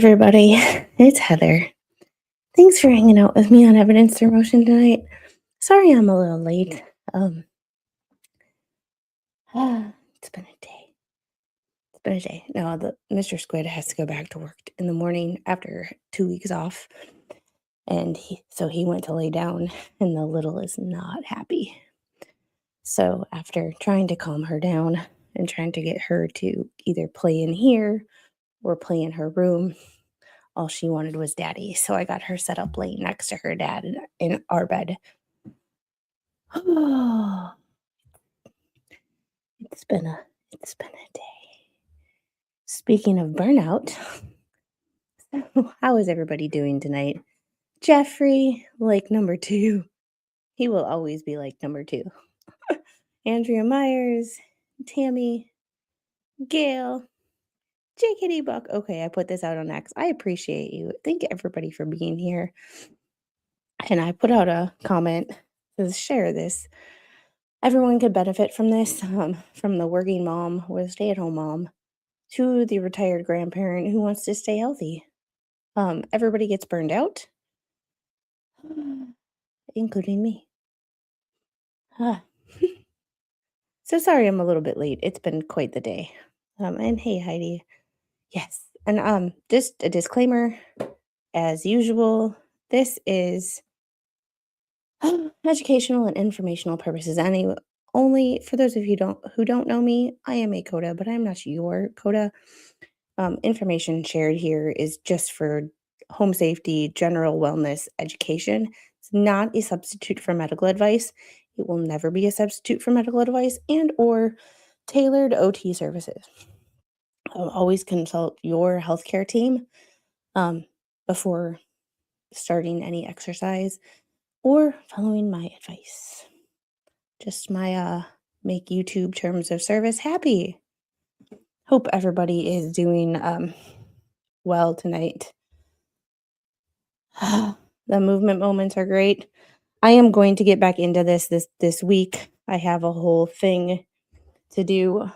everybody. It's Heather. Thanks for hanging out with me on Evidence Through Motion tonight. Sorry I'm a little late. Um, it's been a day. It's been a day. No, the Mr. Squid has to go back to work in the morning after 2 weeks off, and he went to lay down, and the little is not happy. So after trying to calm her down and trying to get her to either play in here or play in her room, all she wanted was daddy. So I got her set up laying next to her dad in our bed. Oh, it's been a it's been a day. Speaking of burnout, how is everybody doing tonight? Jeffrey, like number two. He will always be like number two. Andrea Myers, Tammy, Gail, JKD Buck. Okay, I put this out on X. I appreciate you. Thank everybody for being here. And I put out a comment to share this. Everyone could benefit from this, from the working mom or the stay-at-home mom to the retired grandparent who wants to stay healthy. Everybody gets burned out, including me. Ah. So sorry I'm a little bit late. It's been quite the day. And hey, Heidi. Yes. And just a disclaimer, as usual, this is educational and informational purposes. Only for those of you who don't know me, I am a coda, but I'm not your coda. Information shared here is just for home safety, general wellness, education. It's not a substitute for medical advice. It will never be a substitute for medical advice and or tailored OT services. Always consult your healthcare team before starting any exercise or following my advice. Just my make YouTube terms of service happy. Hope everybody is doing well tonight. The movement moments are great. I am going to get back into this week. I have a whole thing to do.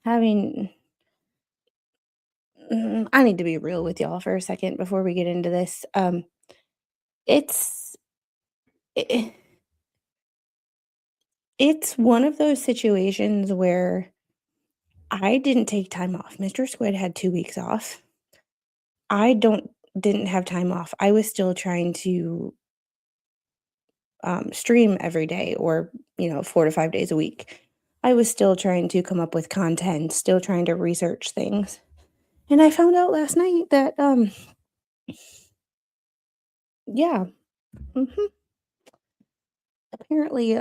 Having I need to be real with y'all for a second before we get into this. It's it, it's one of those situations where I didn't take time off. Mr. Squid had 2 weeks off. I didn't have time off. I was still trying to stream every day or 4 to 5 days a week. I was still trying to come up with content, still trying to research things. And I found out last night that yeah, mhm, apparently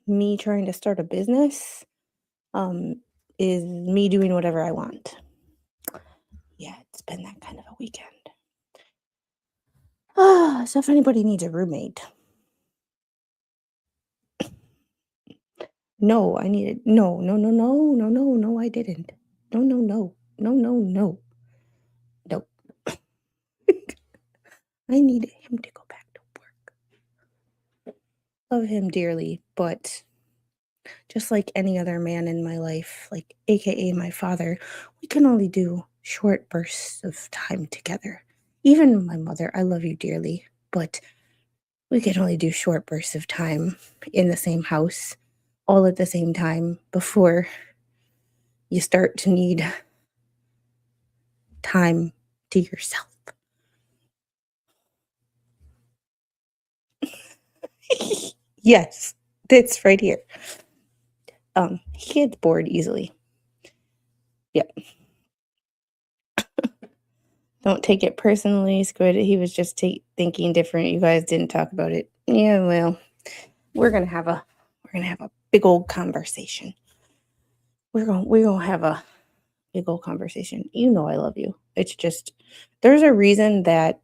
me trying to start a business um is me doing whatever I want. Yeah, it's been that kind of a weekend. So if anybody needs a roommate, no, I needed no, no, no, no, no, no, no, I didn't. No, no, no, no, no, no, no. I needed him to go back to work. Love him dearly, but just like any other man in my life, like AKA my father, we can only do short bursts of time together. Even my mother, I love you dearly, but we can only do short bursts of time in the same house all at the same time before you start to need time to yourself. Yes, that's right here. He gets bored easily. Yep. Don't take it personally, Squid. He was just thinking different. You guys didn't talk about it. Yeah, well, we're gonna have a big old conversation. We're gonna have a big old conversation. You know I love you. It's just there's a reason that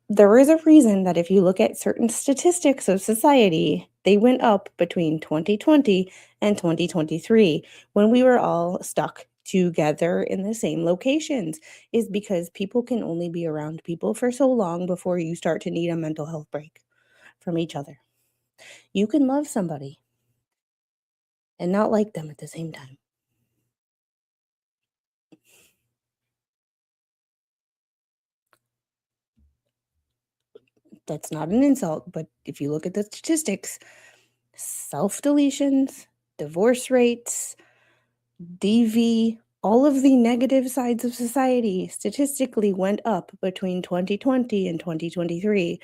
there is a reason that if you look at certain statistics of society, they went up between 2020 and 2023 when we were all stuck together in the same locations, is because people can only be around people for so long before you start to need a mental health break from each other. You can love somebody and not like them at the same time. That's not an insult, but if you look at the statistics, self-deletions, divorce rates, DV, all of the negative sides of society statistically went up between 2020 and 2023.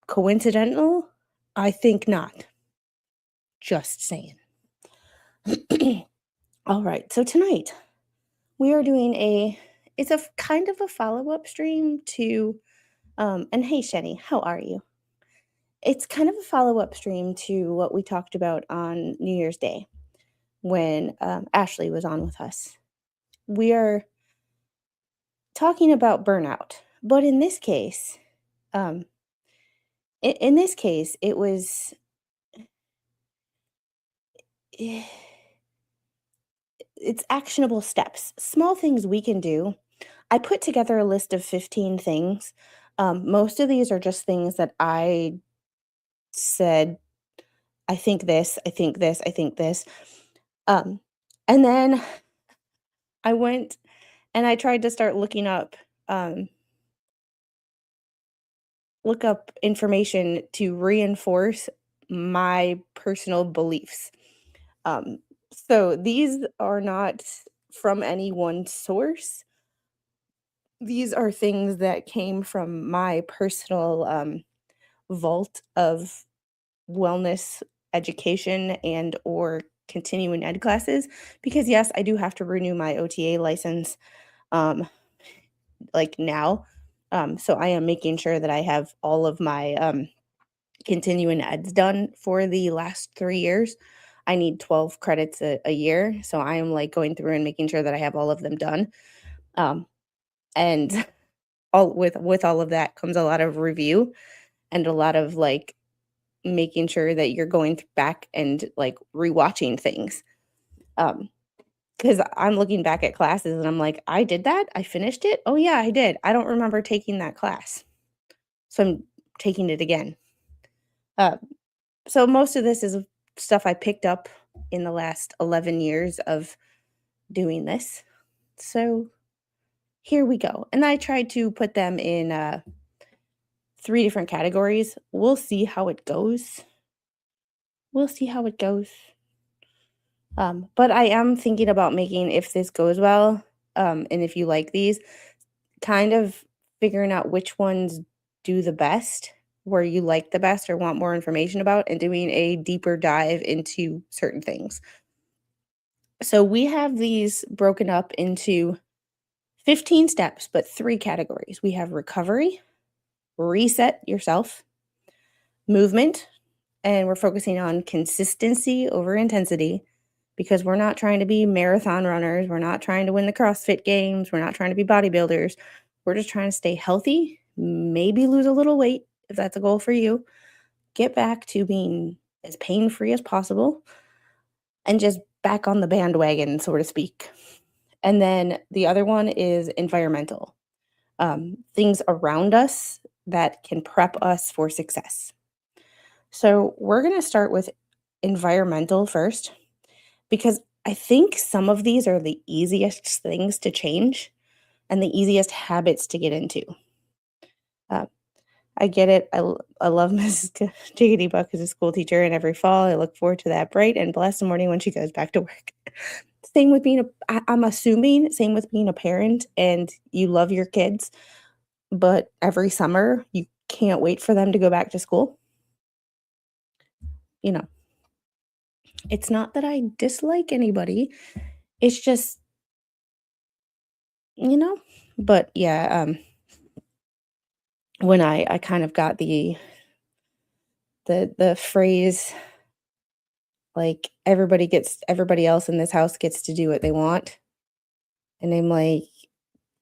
Coincidental? I think not. Just saying. All right, so tonight we are doing it's kind of a follow-up stream to and hey Shenny, how are you? It's kind of a follow-up stream to what we talked about on New Year's Day when Ashley was on with us. We are talking about burnout, but in this case, um, in this case, it was eh, it's actionable steps, small things we can do. I put together a list of 15 things. Most of these are just things that I said, I think this, I think this, I think this. Um, and then I went and I tried to start um, look up information to reinforce my personal beliefs. Um, so these are not from any one source. These are things that came from my personal vault of wellness education and or continuing ed classes because yes, I do have to renew my OTA license um like now. So I am making sure that I have all of my continuing eds done for the last 3 years. I need 12 credits a year, so I am like going through and making sure that I have all of them done. Um and all with all of that comes a lot of review and a lot of like making sure that you're going back and like rewatching things. Um, because I'm looking back at classes and I'm like, I did that? I finished it? Oh yeah, I did. I don't remember taking that class. So I'm taking it again. Uh, so most of this is stuff I picked up in the last 11 years of doing this. So here we go. And I tried to put them in 3 different categories. We'll see how it goes. We'll see how it goes. But I am thinking about making, if this goes well, and if you like these, kind of figuring out which ones do the best, where you like the best or want more information about, and doing a deeper dive into certain things. So we have these broken up into 15 steps, but 3 categories. We have recovery, reset yourself, movement, and we're focusing on consistency over intensity because we're not trying to be marathon runners. We're not trying to win the CrossFit games. We're not trying to be bodybuilders. We're just trying to stay healthy, maybe lose a little weight if that's a goal for you, get back to being as pain free as possible, and just back on the bandwagon, so to speak. And then the other one is environmental, things around us that can prep us for success. So we're going to start with environmental first because I think some of these are the easiest things to change and the easiest habits to get into. Uh, I get it. I love Mrs. Jiggity Buck as a school teacher, and every fall I look forward to that bright and blessed morning when she goes back to work. Same with I'm assuming, same with being a parent and you love your kids, but every summer you can't wait for them to go back to school. You know, it's not that I dislike anybody. It's just, you know, but yeah, when I kind of got the phrase like everybody else in this house gets to do what they want, and I'm like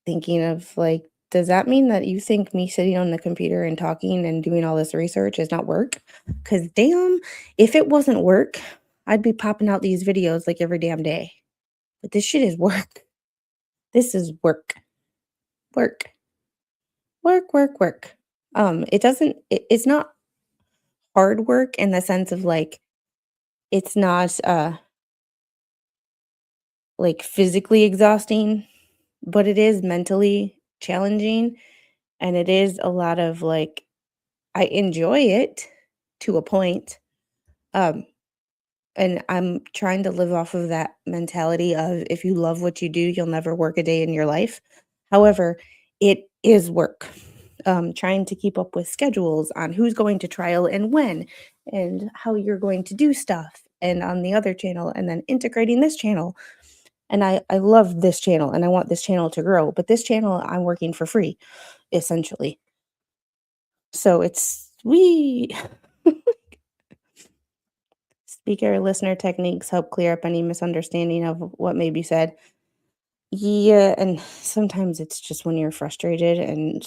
thinking of like, does that mean that you think me sitting on the computer and talking and doing all this research is not work? Because damn, if it wasn't work, I'd be popping out these videos like every damn day. But this shit is work. This is work. Work. Work, work, work. It's not hard work in the sense of like it's not like physically exhausting, but it is mentally challenging and it is a lot of like I enjoy it to a point. Um, and I'm trying to live off of that mentality of if you love what you do, you'll never work a day in your life. However, it is work. Trying to keep up with schedules on who's going to trial and when, and how you're going to do stuff, and on the other channel, and then integrating this channel. And I love this channel and I want this channel to grow, but this channel I'm working for free, essentially. So it's we speaker listener techniques help clear up any misunderstanding of what may be said. Yeah, and sometimes it's just when you're frustrated and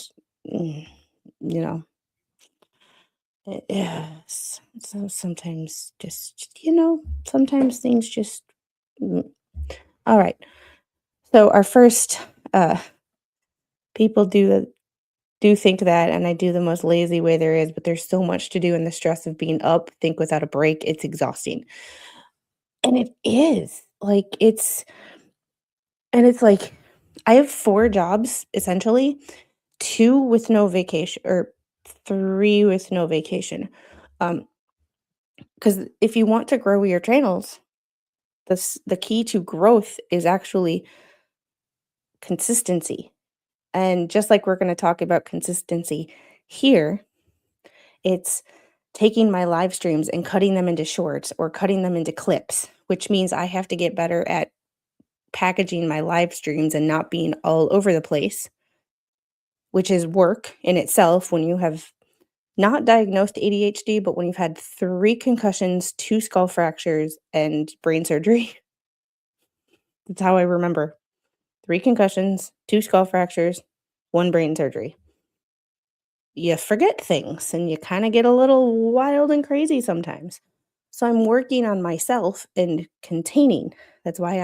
mm, you know, yes. So sometimes just sometimes things just mm. All right. So our first people do think that, and I do the most lazy way there is, but there's so much to do in the stress of being up, think without a break, it's exhausting. And it is. It's like I have 4 jobs essentially, 2 with no vacation or 3 with no vacation. Because if you want to grow your channels, the key to growth is actually consistency. And just like we're gonna talk about consistency here, it's taking my live streams and cutting them into shorts or cutting them into clips, which means I have to get better at packaging my live streams and not being all over the place, which is work in itself when you have not diagnosed ADHD, but when you've had 3 concussions, 2 skull fractures, and brain surgery. That's how I remember. 3 concussions, 2 skull fractures, 1 brain surgery. You forget things and you kinda get a little wild and crazy sometimes. So I'm working on myself and containing. That's why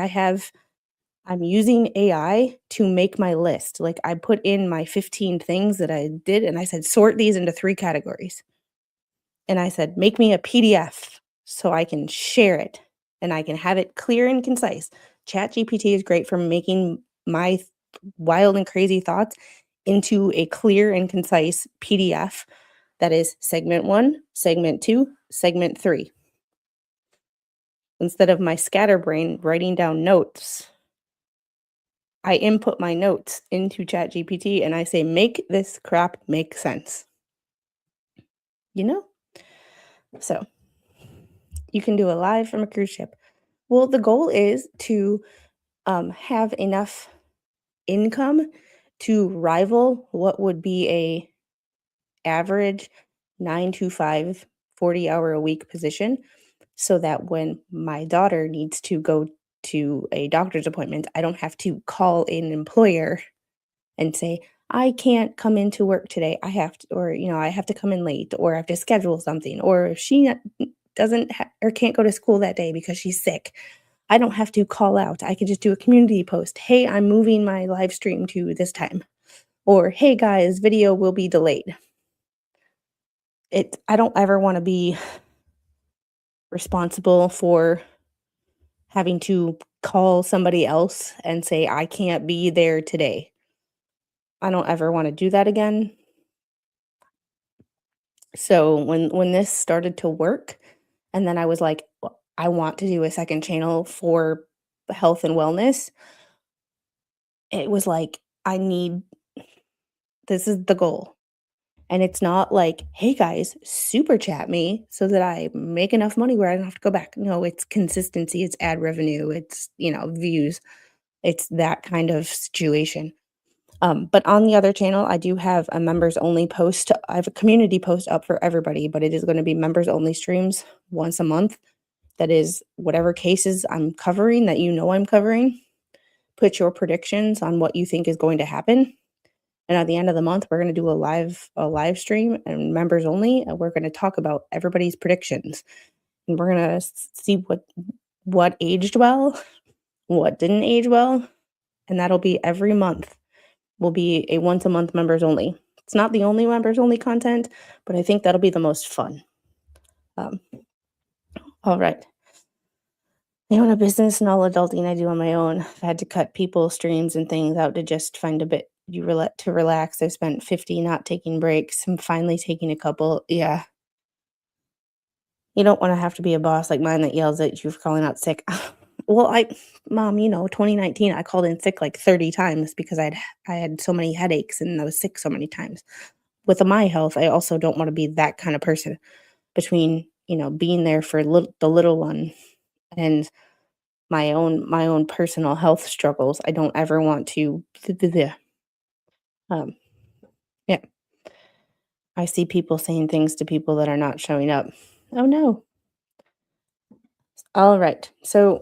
I'm using AI to make my list. Like, I put in my 15 things that I did, and I said, "Sort these into 3 categories." And I said, "Make me a PDF so I can share it and I can have it clear and concise." ChatGPT is great for making my wild and crazy thoughts into a clear and concise PDF that is segment 1, segment 2, segment 3. Instead of my scatterbrain writing down notes, I input my notes into ChatGPT and I say, "Make this crap make sense." You know? So, you can do a live from a cruise ship. Well, the goal is to have enough income to rival what would be a average 9 to 5 40-hour a week position, so that when my daughter needs to go to a doctor's appointment, I don't have to call an employer and say, "I can't come into work today. I have to," or, "I have to come in late," or, "I have to schedule something," or, if she doesn't or can't go to school that day because she's sick, I don't have to call out. I can just do a community post. "Hey, I'm moving my live stream to this time." Or, "Hey guys, video will be delayed." I don't ever wanna be responsible for having to call somebody else and say, "I can't be there today." I don't ever wanna do that again. So when this started to work, and then I was like, I want to do a second channel for health and wellness," it was like, I need this is the goal. And it's not like, "Hey guys, super chat me so that I make enough money where I don't have to go back." No, it's consistency, it's ad revenue, it's, views. It's that kind of situation. But on the other channel, I do have a members only post. I have a community post up for everybody, but it is going to be members only streams once a month. That is whatever cases I'm covering that I'm covering. Put your predictions on what you think is going to happen. And at the end of the month, we're going to do a live stream and members only. And we're going to talk about everybody's predictions. And we're going to see what aged well, what didn't age well, and that'll be every month. Will be a once a month members only. It's not the only members only content, but I think that'll be the most fun. Um, all right. I own a business and all adulting I do on my own. I've had to cut people, streams, and things out to just find a bit to relax. I spent 50 not taking breaks. I'm finally taking a couple. Yeah. You don't wanna have to be a boss like mine that yells at you for calling out sick. Well, Mom, 2019, I called in sick like 30 times because I had so many headaches and I was sick so many times. With my health, I also don't wanna be that kind of person between, being there for the little one and my own personal health struggles. I don't ever want to um, yeah, I see people saying things to people that are not showing up. Oh, no. Alright, so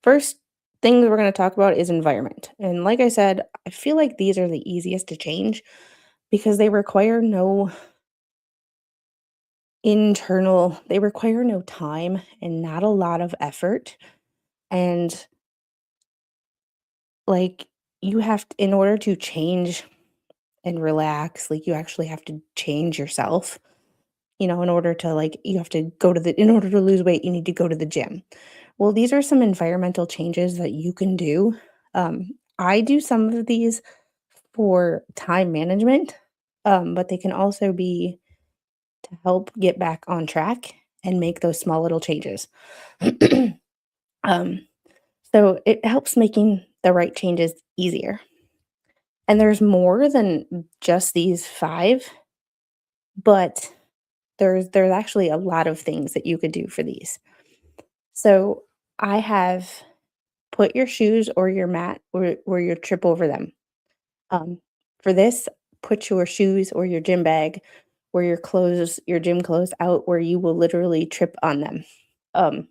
first thing that we're gonna talk about is environment, and like I said, I feel like these are the easiest to change because they require no time and not a lot of effort, and, like, in order to change and relax, like, you actually have to change yourself, in order to, like you have to go to the in order to lose weight, you need to go to the gym. Well, these are some environmental changes that you can do. I do some of these for time management, but they can also be to help get back on track and make those small little changes. um, so it helps making the right changes easier. And there's more than just these five, but there's actually a lot of things that you could do for these. So I have put your shoes or your mat where you trip over them. Um, for this, put your shoes or your gym bag or your gym clothes out where you will literally trip on them. Um,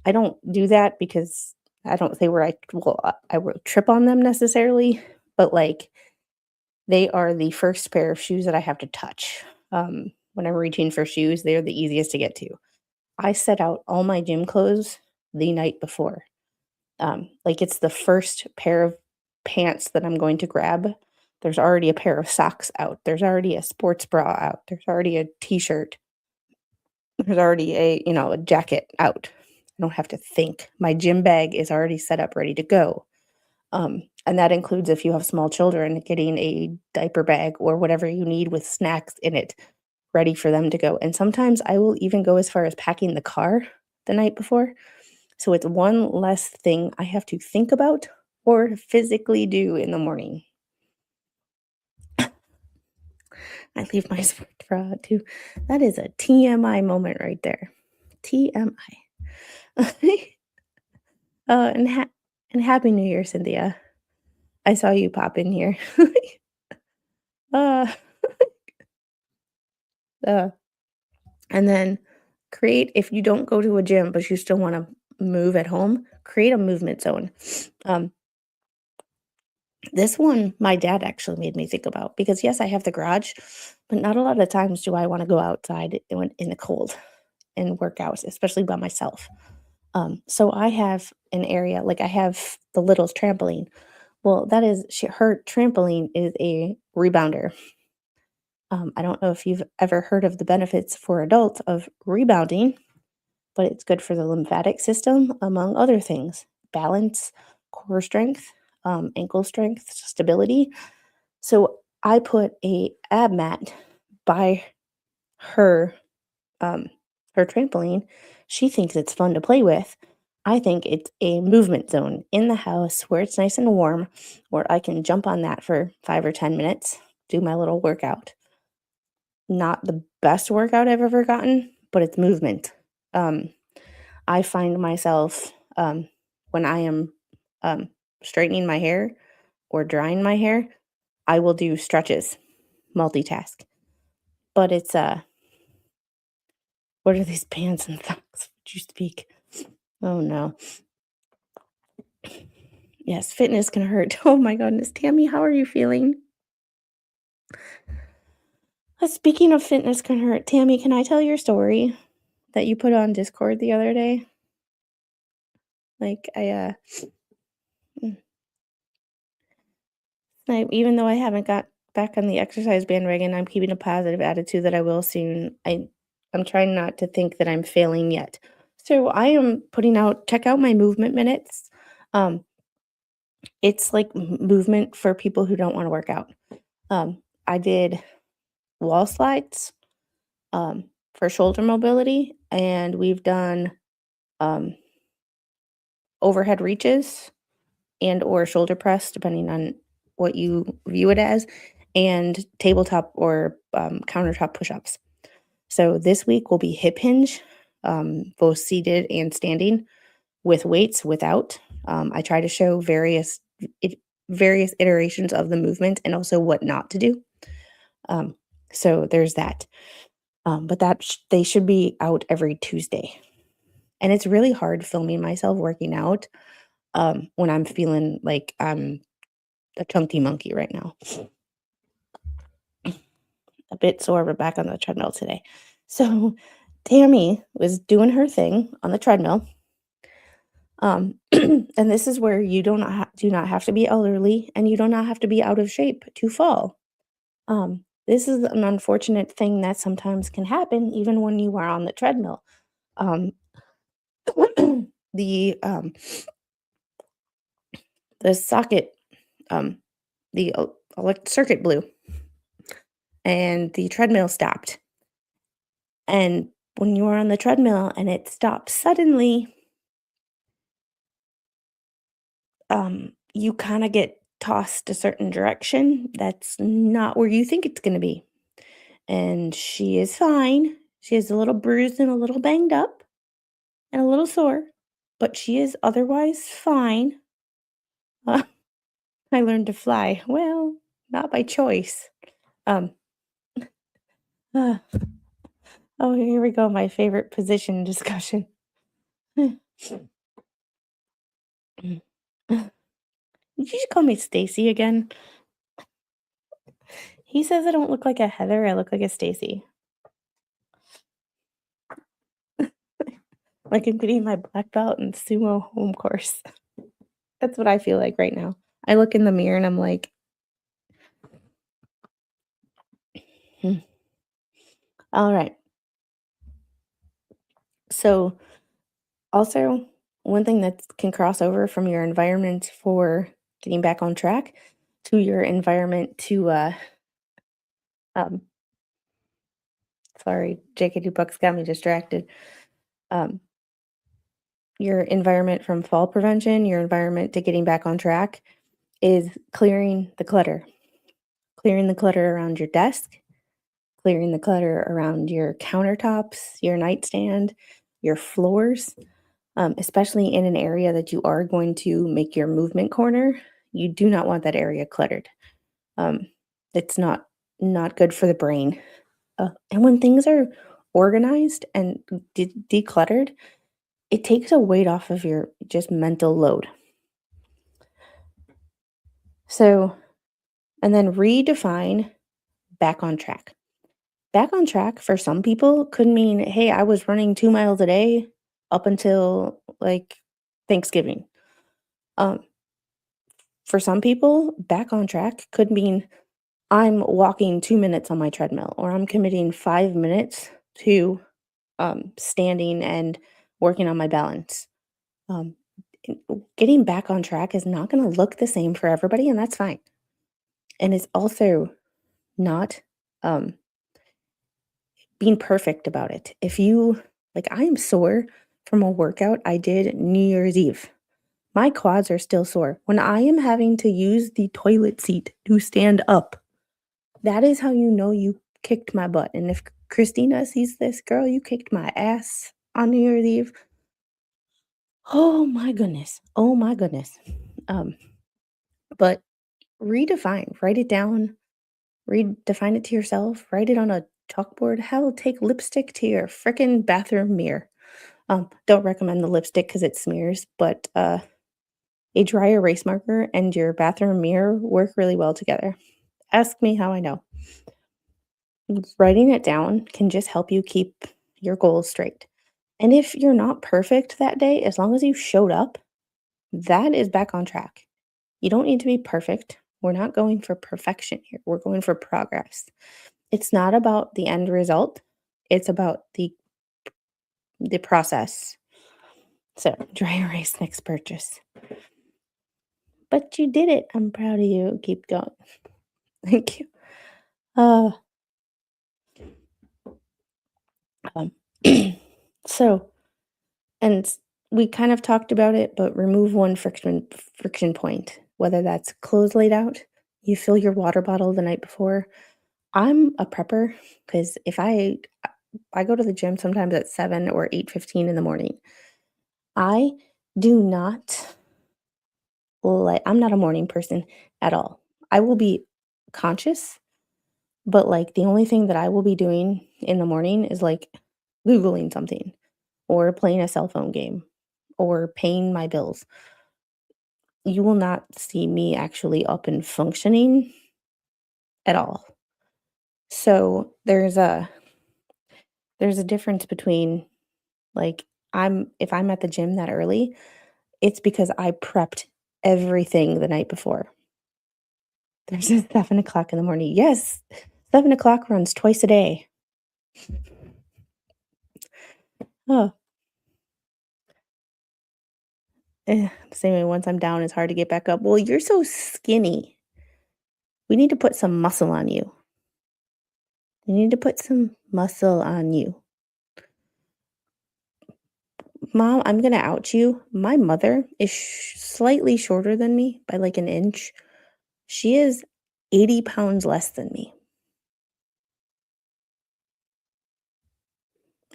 I don't do that because I don't say where I will trip on them necessarily, but like they are the first pair of shoes that I have to touch. When I'm reaching for shoes, they're the easiest to get to. I set out all my gym clothes the night before. Like it's the first pair of pants that I'm going to grab. There's already a pair of socks out. There's already a sports bra out. There's already a t-shirt. There's already a jacket out. I don't have to think. My gym bag is already set up ready to go. And that includes if you have small children, getting a diaper bag or whatever you need with snacks in it ready for them to go. And sometimes I will even go as far as packing the car the night before. So it's one less thing I have to think about or physically do in the morning. I leave my sports bra out too. That is a TMI moment right there. TMI. uh, and ha- and happy New Year, Cynthia. I saw you pop in here. uh, uh, and then create if you don't go to a gym but you still want to move at home, create a movement zone. Um, This one, my dad actually made me think about because, yes, I have the garage, but not a lot of times do I wanna go outside in the cold and work out, especially by myself. So I have an area like, I have the little trampoline. Well, that is her trampoline is a rebounder. I don't know if you've ever heard of the benefits for adults of rebounding, but it's good for the lymphatic system, among other things. Balance, core strength, ankle strength, stability. So I put a ab mat by her um her trampoline. She thinks it's fun to play with. I think it's a movement zone in the house where it's nice and warm, where I can jump on that for 5 or 10 minutes, do my little workout. Not the best workout I've ever gotten, but it's movement. Um, I find myself when I am um, straightening my hair or drying my hair, I will do stretches, multitask. But it's what are these pants and socks? Would you speak? Oh no. Yes, fitness can hurt. Oh my goodness. Tammy, how are you feeling? Speaking of fitness can hurt, Tammy, can I tell your story that you put on Discord the other day? Like mm, even though I haven't got back on the exercise bandwagon, I'm keeping a positive attitude that I will soon. I'm trying not to think that I'm failing yet. So I am putting out check out my movement minutes. Um, It's like movement for people who don't wanna work out. I did wall slides, for shoulder mobility, and we've done, um, overhead reaches and or shoulder press, depending on what you view it as, and tabletop or, countertop push-ups. So this week will be hip hinge, both seated and standing with weights, without. I try to show it various iterations of the movement and also what not to do. Um, so there's that. But they should be out every Tuesday. And it's really hard filming myself working out, when I'm feeling like I'm a chunky monkey right now. A bit sore, but back on the treadmill today. So Tammy was doing her thing on the treadmill. And this is where you do not have to be elderly and you do not have to be out of shape to fall. This is an unfortunate thing that sometimes can happen even when you are on the treadmill. Um, the um, the socket, um, the circuit blew, and the treadmill stopped. And when you are on the treadmill and it stops suddenly, you kind of get tossed a certain direction that's not where you think it's going to be. And she is fine. She is a little bruised and a little banged up and a little sore, but she is otherwise fine. Uh, I learned to fly. Well, not by choice. Um, uh, oh, here we go. My favorite position discussion. Did you just call me Stacy again? He says I don't look like a Heather. I look like a Stacy. Like I'm getting my black belt in sumo home course. That's what I feel like right now. I look in the mirror and I'm like, "Hmm, all right." So, also, one thing that can cross over from your environment for getting back on track to your environment to, um, sorry, JK2 Bucks got me distracted. Um, your environment from fall prevention, your environment to getting back on track is clearing the clutter. Clearing the clutter around your desk, clearing the clutter around your countertops, your nightstand, your floors, especially in an area that you are going to make your movement corner. You do not want that area cluttered. Um, it's not good for the brain. And when things are organized and decluttered, it takes a weight off of your just mental load. So, and then redefine back on track. Back on track for some people could mean, hey, I was running 2 miles a day up until like Thanksgiving. Um, for some people, back on track could mean I'm walking 2 minutes on my treadmill, or I'm committing 5 minutes to standing and working on my balance. Um, Getting back on track is not going to look the same for everybody, and that's fine. And it's also not um, being perfect about it. If you, like, I am sore from a workout I did New Year's Eve. My quads are still sore. When I am having to use the toilet seat to stand up, that is how you know you kicked my butt. And if Christina sees this, girl, you kicked my ass on New Year's Eve. Oh my goodness. Oh my goodness. Um, but redefine, write it down, redefine it to yourself, write it on a chalkboard. Hell, take lipstick to your frickin' bathroom mirror. Don't recommend the lipstick because it smears, but a dry erase marker and your bathroom mirror work really well together. Ask me how I know. Writing it down can just help you keep your goals straight. And if you're not perfect that day, as long as you showed up, that is back on track. You don't need to be perfect. We're not going for perfection here. We're going for progress. It's not about the end result. It's about the process. So, dry erase next purchase. but you did it. I'm proud of you. Keep going. Thank you. Uh, um, so, and we kind of talked about it, but remove one friction point, whether that's clothes laid out, you fill your water bottle the night before. I'm a prepper because if I go to the gym sometimes at 7 or 8:15 in the morning. I do not I'm not a morning person at all. I will be conscious, but, like, the only thing that I will be doing in the morning is, like, Googling something or playing a cell phone game or paying my bills. You will not see me actually up and functioning at all. So, there's a difference between, like, if I'm at the gym that early, it's because I prepped everything the night before. There's a 7 o'clock in the morning. Yes, 7 o'clock runs twice a day. Oh, same way once I'm down, it's hard to get back up. Well, you're so skinny. We need to put some muscle on you. We need to put some muscle on you. Mom, I'm gonna out you. My mother is slightly shorter than me by like an inch. She is 80 pounds less than me.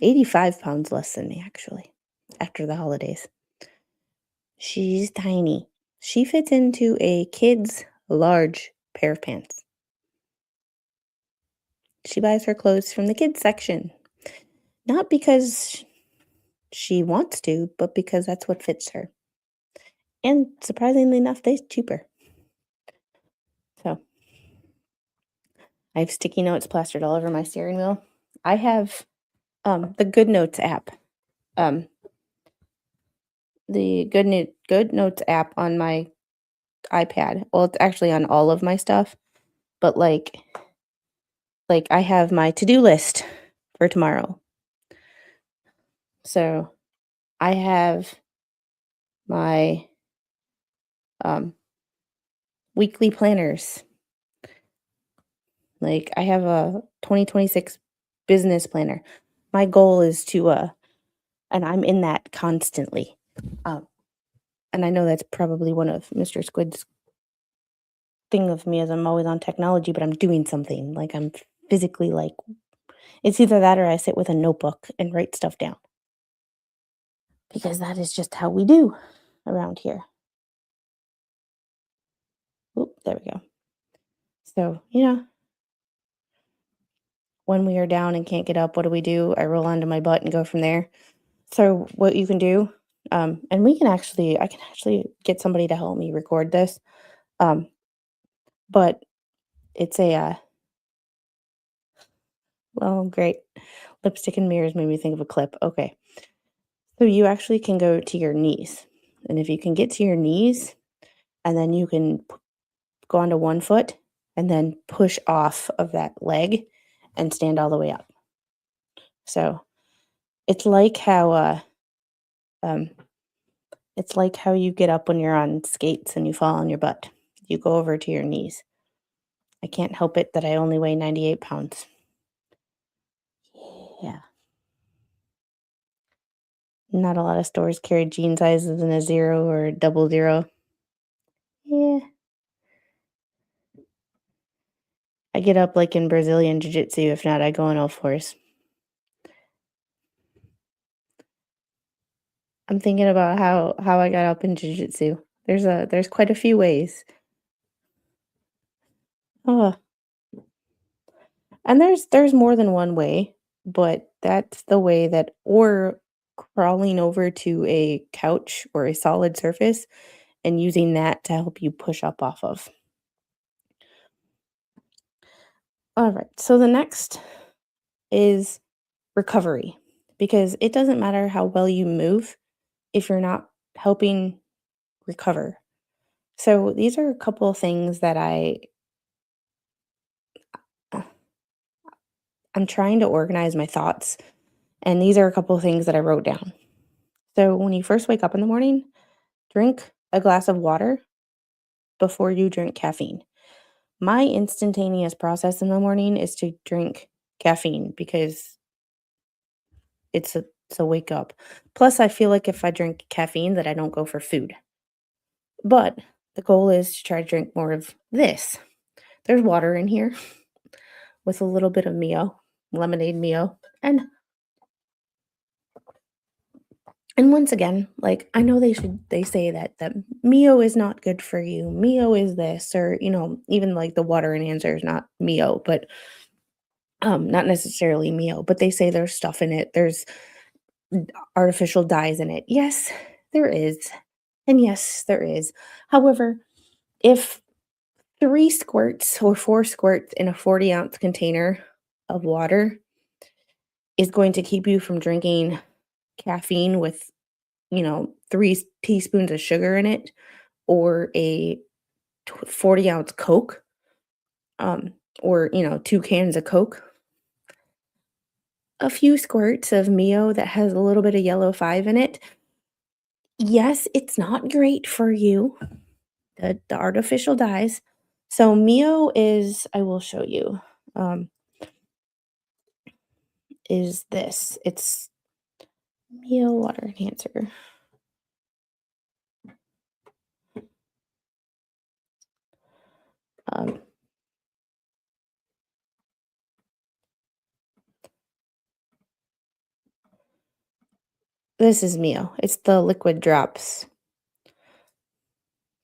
85 pounds less than me, actually, after the holidays. She's tiny. She fits into a kid's large pair of pants. She buys her clothes from the kids section. Not because she wants to, but because that's what fits her. And surprisingly enough, they're cheaper. So I have sticky notes plastered all over my steering wheel. I have the Good Notes app. Um, the Good Notes app on my iPad. Well, it's actually on all of my stuff, but like I have my to-do list for tomorrow. So I have my um, weekly planners. Like I have a 2026 business planner. My goal is to and I'm in that constantly. Um, and I know that's probably one of Mr. Squid's thing of me as I'm always on technology, but I'm doing something. Like I'm physically like it's either that or I sit with a notebook and write stuff down because that is just how we do around here. Oop, there we go. So, when we are down and can't get up, what do? I roll onto my butt and go from there. So what you can do, and I can actually get somebody to help me record this. Um, but it's well, great. Lipstick and mirrors made me think of a clip. Okay. So you actually can go to your knees. And if you can get to your knees and then you can go onto one foot and then push off of that leg and stand all the way up. So it's like how, um, it's like how you get up when you're on skates and you fall on your butt. You go over to your knees. I can't help it that I only weigh 98 pounds. Yeah. Not a lot of stores carry jean sizes in a 0 or a double 0. Yeah. I get up like in Brazilian jiu-jitsu, if not, I go on all fours. I'm thinking about how I got up in jiu-jitsu. There's quite a few ways. Oh, and there's more than one way, but that's the way that or crawling over to a couch or a solid surface and using that to help you push up off of. Alright, so the next is recovery, because it doesn't matter how well you move if you're not helping recover. So these are a couple of things that uh, I'm trying to organize my thoughts, and these are a couple of things that I wrote down. So when you first wake up in the morning, drink a glass of water before you drink caffeine. My instantaneous process in the morning is to drink caffeine because it's a wake up. Plus, I feel like if I drink caffeine that I don't go for food. But the goal is to try to drink more of this. There's water in here with a little bit of Mio, lemonade Mio. And once again, like I know they say that Mio is not good for you. Mio is this or even like the water enhancer is not Mio, but not necessarily Mio, but they say there's stuff in it. There's artificial dyes in it. Yes, there is. And yes, there is. However, if 3 squirts or 4 squirts in a 40-ounce container of water is going to keep you from drinking caffeine with, 3 teaspoons of sugar in it or a 40-ounce Coke, or, 2 cans of Coke, a few squirts of Mio that has a little bit of yellow 5 in it. Yes, it's not great for you, the artificial dyes. So Mio is I will show you, um, is this. It's Mio water enhancer. Um, this is Mio. It's the liquid drops.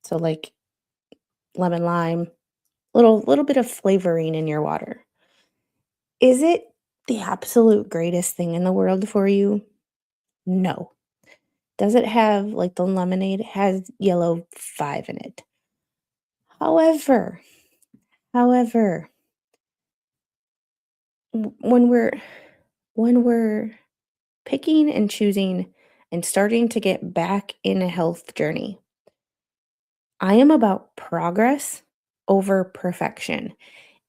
So, like, lemon lime, little bit of flavoring in your water. Is it the absolute greatest thing in the world for you? No. Does it have, like, the lemonade? It has yellow 5 in it. However, when we're picking and choosing and starting to get back in a health journey, I am about progress over perfection.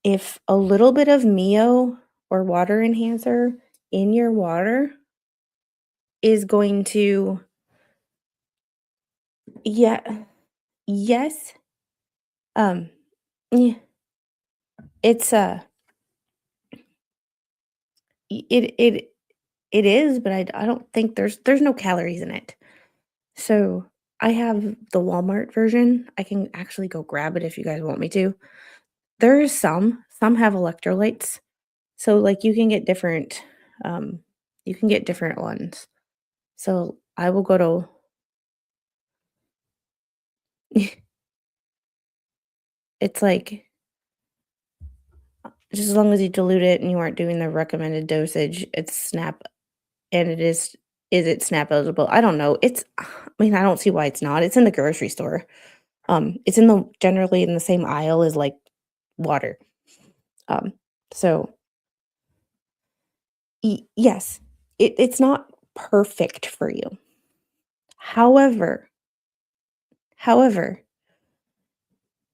If a little bit of Mio or water enhancer in your water is going to yeah, yes, um, yeah, it's, it it is, but I don't think there's no calories in it. So, I have the Walmart version. I can actually go grab it if you guys want me to. There is some have electrolytes. So, like, um, you can get different ones. So, I will go to it's like just as long as you dilute it and you aren't doing the recommended dosage, it's SNAP and is it SNAP eligible? I don't know. I mean, I don't see why it's not. It's in the grocery store. It's in the generally in the same aisle as, like, water. Um, so, yes, it's not perfect for you. However however,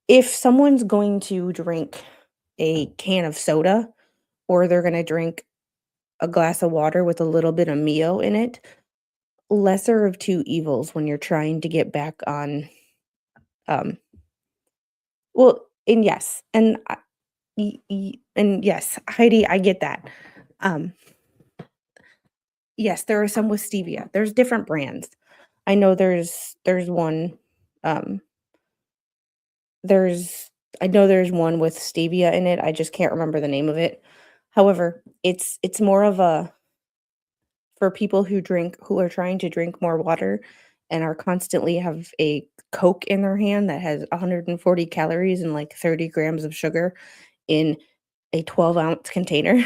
if someone's going to drink a can of soda or they're gonna drink a glass of water with a little bit of Mio in it, lesser of 2 evils when you're trying to get back on, um well, and yes, and I and yes, Heidi, I get that. Um, yes, there are some with stevia. There's different brands. I know there's one, um, there's I know there's one with stevia in it, I just can't remember the name of it. However, it's more of a for people who are trying to drink more water and are constantly have a Coke in their hand that has 140 calories and, like, 30 grams of sugar in a 12-ounce container,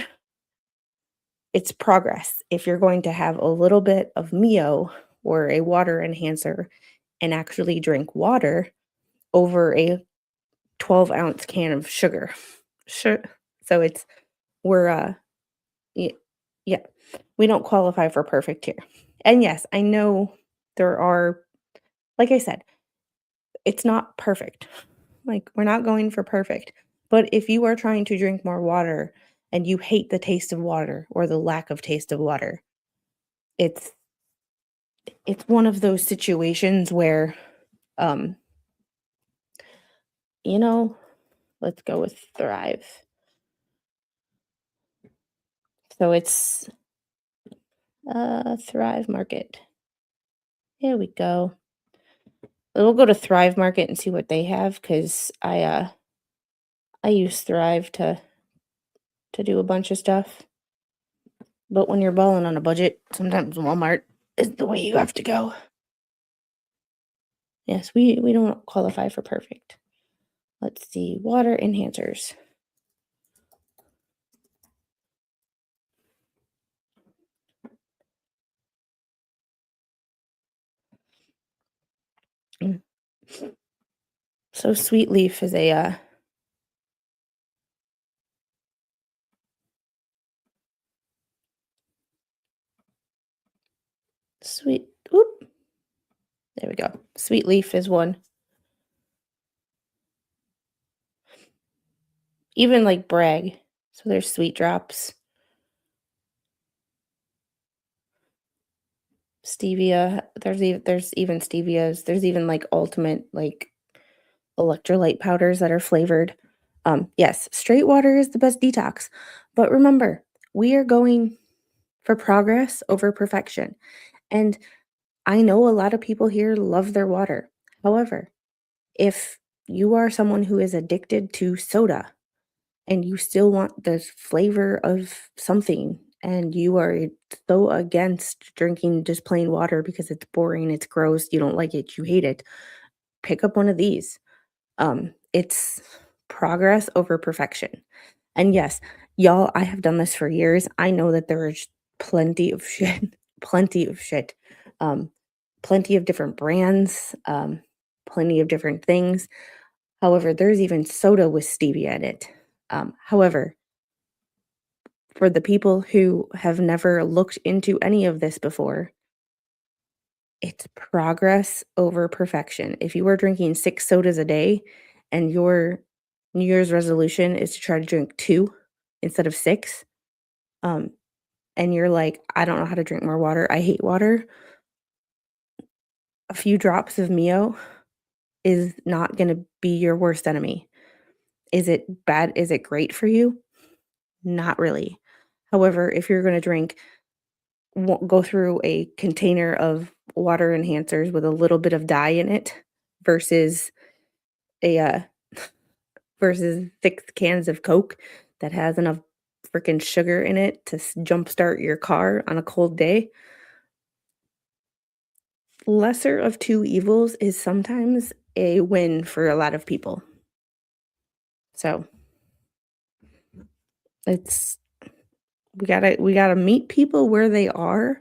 it's progress. If you're going to have a little bit of Mio or a water enhancer and actually drink water over a 12-ounce can of sugar. Sure. So we're, y yeah, we don't qualify for perfect here. And yes, I know there are like I said, it's not perfect. Like, we're not going for perfect. But if you are trying to drink more water and you hate the taste of water or the lack of taste of water, it's it's one of those situations where, um, You know, let's go with Thrive. So it's Thrive Market. Here we go. We'll go to Thrive Market and see what they have because I use Thrive to do a bunch of stuff. But when you're balling on a budget, sometimes Walmart is the way you have to go. Yes, we don't qualify for perfect. Let's see, water enhancers. Mm. So Sweet Leaf is a sweet. Oop, there we go. Sweet Leaf is one. Even like Bragg. So there's Sweet Drops, stevia. There's even stevias. There's even like ultimate like electrolyte powders that are flavored. Yes, straight water is the best detox. But remember, we are going for progress over perfection. And I know a lot of people here love their water. However, if you are someone who is addicted to soda and you still want the flavor of something and you are so against drinking just plain water because it's boring, it's gross, you don't like it, you hate it, pick up one of these. It's progress over perfection. And yes, y'all, I have done this for years. I know that there is plenty of shit, plenty of shit, um, plenty of different brands, plenty of different things. However, there's even soda with stevia in it. However, for the people who have never looked into any of this before, it's progress over perfection. If you are drinking 6 sodas a day and your New Year's resolution is to try to drink 2 instead of 6, um, and you're like, "I don't know how to drink more water. I hate water." A few drops of Mio is not gonna be your worst enemy. Is it bad? Is it great for you? Not really. However, if you're gonna go through a container of water enhancers with a little bit of dye in it versus a, versus 6 cans of Coke that has enough freaking sugar in it to jumpstart your car on a cold day, lesser of 2 evils is sometimes a win for a lot of people. So, it's we gotta meet people where they are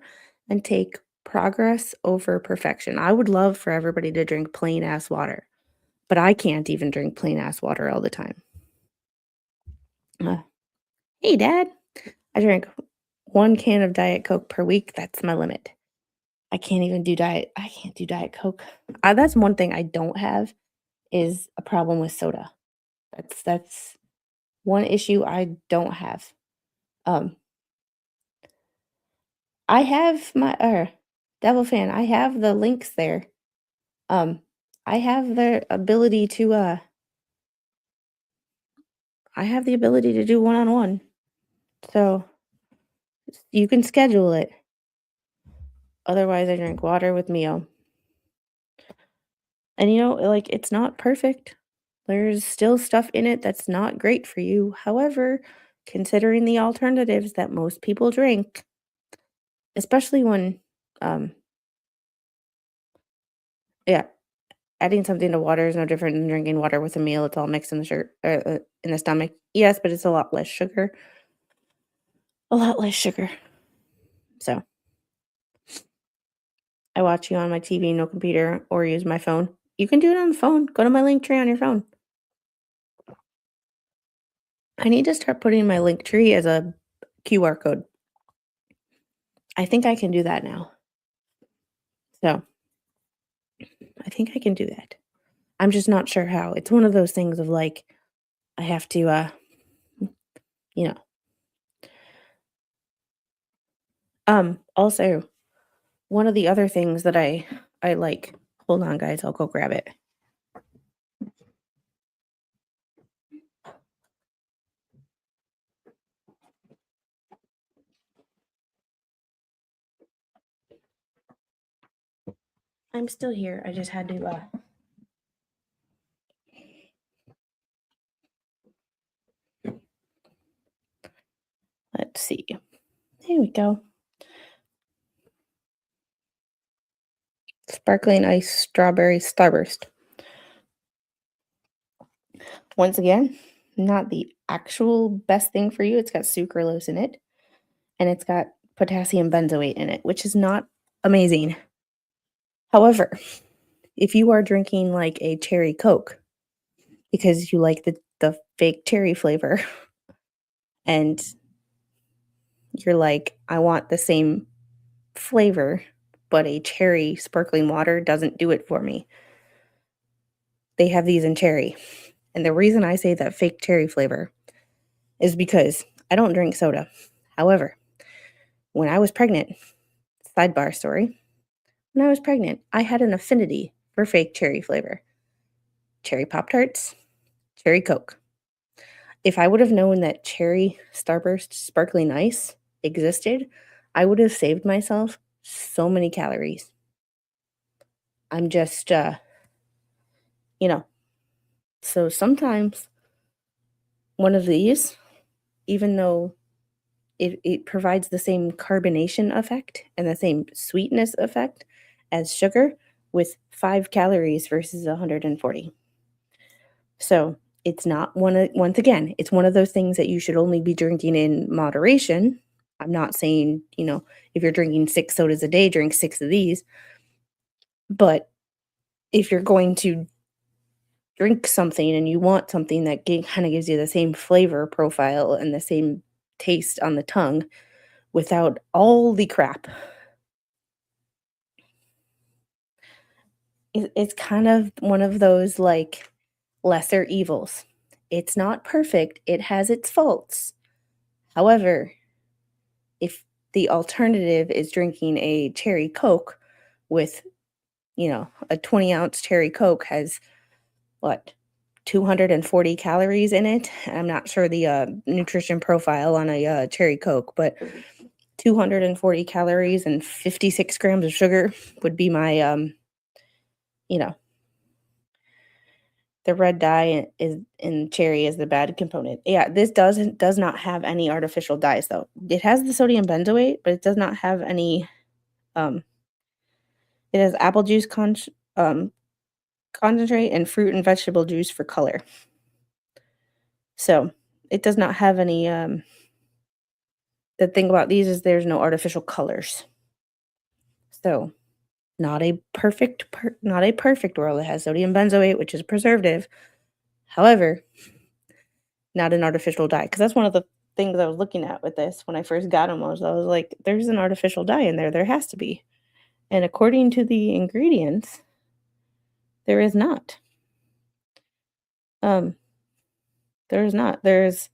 and take progress over perfection. I would love for everybody to drink plain ass water, but I can't even drink plain ass water all the time. Uh, "Hey, dad, I drink 1 can of Diet Coke per week, that's my limit." I can't do Diet Coke. That's one thing I don't have is a problem with soda. That's one issue I don't have. Um, I have my Devil Fan, I have the links there. Um, I have the ability to, I have the ability to do one-on-one, so you can schedule it. Otherwise, I drink water with Mio. And, like, it's not perfect. There's still stuff in it that's not great for you. However, considering the alternatives that most people drink, especially when, um yeah, adding something to water is no different than drinking water with a meal, it's all mixed in the in the stomach. Yes, but it's a lot less sugar. A lot less sugar. So, I watch you on my TV, no computer, or use my phone. You can do it on the phone. Go to my link tree on your phone. I need to start putting my link tree as a QR code. I think I can do that now. So, I think I can do that. I'm just not sure how. It's one of those things of like, I have to, you know. Also, one of the other things that I like, hold on, guys, I'll go grab it. I'm still here. I just had to, let's see. There we go. Sparkling ice strawberry starburst. Once again, not the actual best thing for you. It's got sucralose in it, and it's got potassium benzoate in it, which is not amazing. However, if you are drinking like a cherry Coke because you like the fake cherry flavor and you're like, I want the same flavor, but a cherry sparkling water doesn't do it for me. They have these in cherry. And the reason I say that fake cherry flavor is because I don't drink soda. However, when I was pregnant, sidebar story, when I was pregnant, I had an affinity for fake cherry flavor. Cherry Pop Tarts, cherry Coke. If I would have known that cherry Starburst sparkling ice existed, I would have saved myself so many calories. I'm just, you know, so sometimes one of these, even though it provides the same carbonation effect and the same sweetness effect as sugar with 5 calories versus 140. So it's not once again, it's one of those things that you should only be drinking in moderation. I'm not saying, if you're drinking 6 sodas a day, drink 6 of these. But if you're going to drink something and you want something that kind of gives you the same flavor profile and the same taste on the tongue without all the crap, it's kind of one of those like lesser evils. It's not perfect, it has its faults. However, if the alternative is drinking a cherry Coke with, a 20-ounce cherry Coke has what, 240 calories in it. I'm not sure the nutrition profile on a cherry Coke, but 240 calories and 56 grams of sugar would be my, you know, the red dye is in cherry is the bad component. Yeah, this does not have any artificial dyes though. It has the sodium benzoate, but it does not have any. Um, it has apple juice concentrate and fruit and vegetable juice for color. So it does not have any. The thing about these is there's no artificial colors. So not a perfect world. It has sodium benzoate, which is a preservative. However, not an artificial dye, because that's one of the things I was looking at with this when I first got them. I was like, there's an artificial dye in there. There has to be. And according to the ingredients, there is not. Um, there is not. There's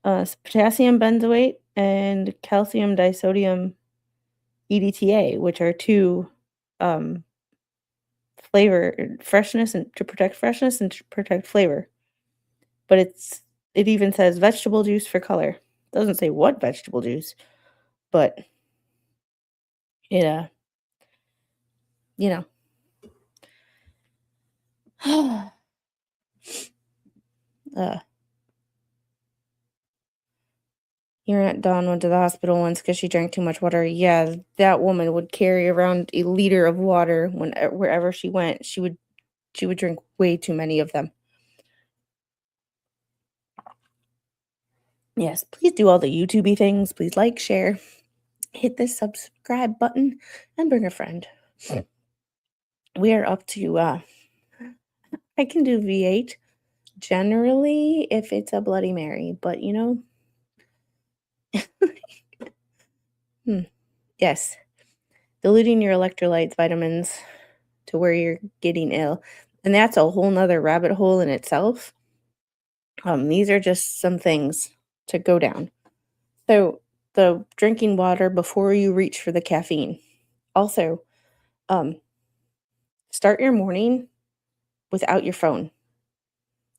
potassium benzoate and calcium disodium EDTA, which are two flavor freshness and to protect freshness and to protect flavor. But it even says vegetable juice for color. It doesn't say what vegetable juice, but it you know. uh Your Aunt Dawn went to the hospital once because she drank too much water. Yeah, that woman would carry around a liter of water wherever she went. She would drink way too many of them. Yes, please do all the YouTubey things. Please like, share, hit the subscribe button, and bring a friend. We are up to I can do V8 generally if it's a Bloody Mary, but yes, diluting your electrolytes, vitamins to where you're getting ill. And that's a whole nother rabbit hole in itself. These are just some things to go down. So the drinking water before you reach for the caffeine. Also, start your morning without your phone.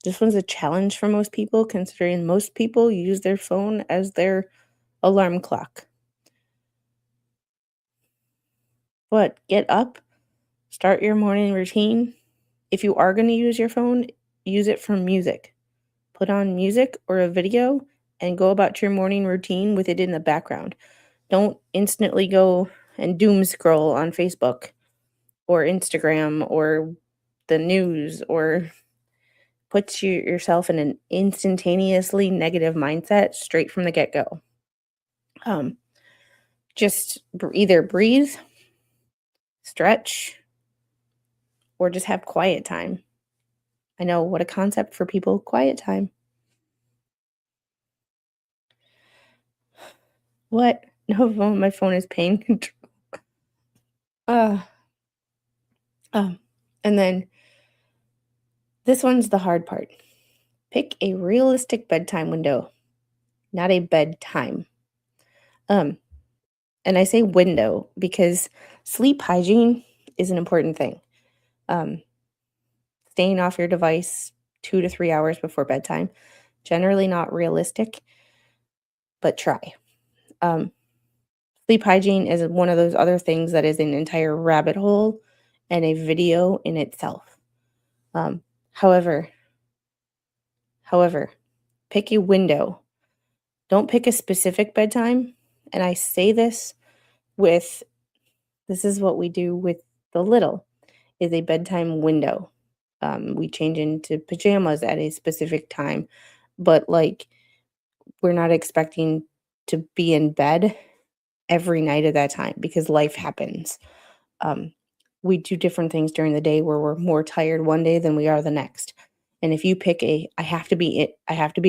This one's a challenge for most people, considering most people use their phone as their alarm clock. But get up, Start your morning routine. If you are gonna use your phone, use it for music. Put on music or a video and go about your morning routine with it in the background. Don't instantly go and doom scroll on Facebook or Instagram or the news or put yourself in an instantaneously negative mindset straight from the get-go. Um, just either breathe, stretch, or just have quiet time. I know, what a concept for people, quiet time. What? No, my phone is pain control. Uh, um, and then this one's the hard part. Pick a realistic bedtime window, not a bedtime. Um, and I say window because sleep hygiene is an important thing. Um, Staying off your device 2 to 3 hours before bedtime, generally not realistic, but try. Um, Sleep hygiene is one of those other things that is an entire rabbit hole and a video in itself. Um, however, however, pick a window. Don't pick a specific bedtime. And I say with this is what we do with the little is a bedtime window. We change into pajamas at a specific time, but like we're not expecting to be in bed every night at that time because life happens. Um, we do different things during the day where we're more tired one day than we are the next. And if you pick I have to be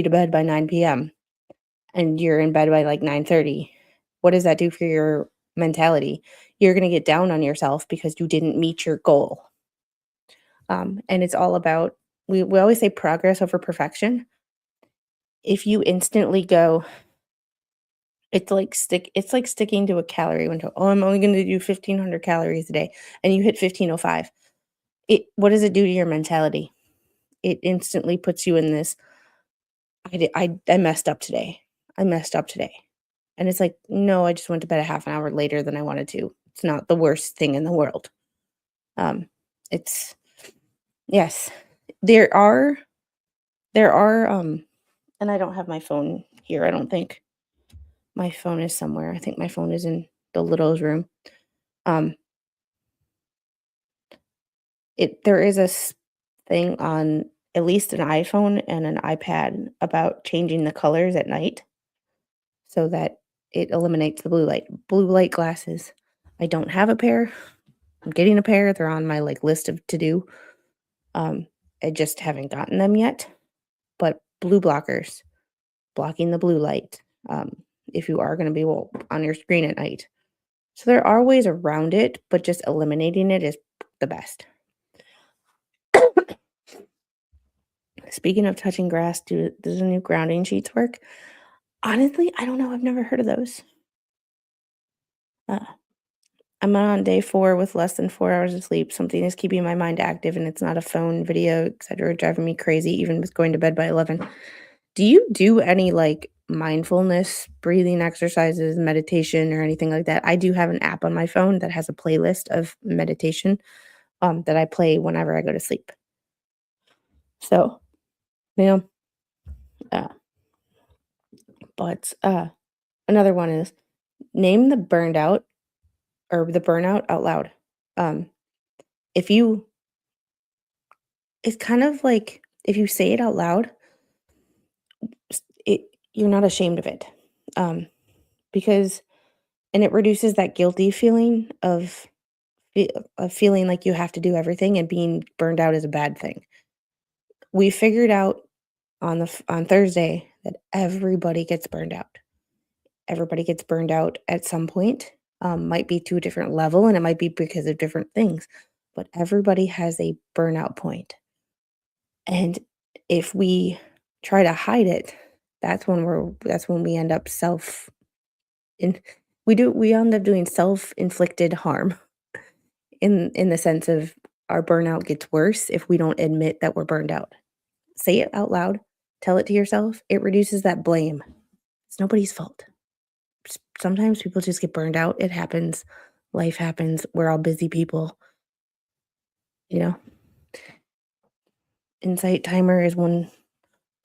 to bed by 9 p.m. and you're in bed by like 9:30, what does that do for your mentality? You're going to get down on yourself because you didn't meet your goal. And it's all about we always say progress over perfection. If you instantly go, it's like sticking to a calorie window. Oh, I'm only going to do 1,500 calories a day, and you hit 1,505. What does it do to your mentality? It instantly puts you in this, I messed up today. I messed up today. And it's like, no, I just went to bed a half an hour later than I wanted to. It's not the worst thing in the world. Um, it's yes, there are and I don't have my phone here. I don't think my phone is somewhere. I think my phone is in the little's room. Um, there is thing on at least an iPhone and an iPad about changing the colors at night so that it eliminates the blue light. Blue light glasses. I don't have a pair. I'm getting a pair. They're on my like list of to do. Um, I just haven't gotten them yet. But blue blockers, blocking the blue light. Um, if you are going to be on your screen at night. So there are ways around it, but just eliminating it is the best. Speaking of touching grass, does the new grounding sheets work? Honestly, I don't know. I've never heard of those. Uh, I'm on day 4 with less than 4 hours of sleep. Something is keeping my mind active, and it's not a phone, video, etc., driving me crazy, even with going to bed by 11. Do you do any like mindfulness, breathing exercises, meditation, or anything like that? I do have an app on my phone that has a playlist of meditation that I play whenever I go to sleep. So, you know, uh, but another one is name the burned out or the burnout out loud. Um, if you it's kind of like if you say it out loud, it you're not ashamed of it. Um, because and it reduces that guilty feeling of feeling like you have to do everything and being burned out is a bad thing. We figured out on Thursday that everybody gets burned out. Everybody gets burned out at some point. Might be to a different level, and it might be because of different things, but everybody has a burnout point. And if we try to hide it, that's when we end up in we end up doing self-inflicted harm in the sense of our burnout gets worse if we don't admit that we're burned out. Say it out loud, tell it to yourself. It reduces that blame. It's nobody's fault. Sometimes people just get burned out. It happens. Life happens. We're all busy people. you know, Insight timer is one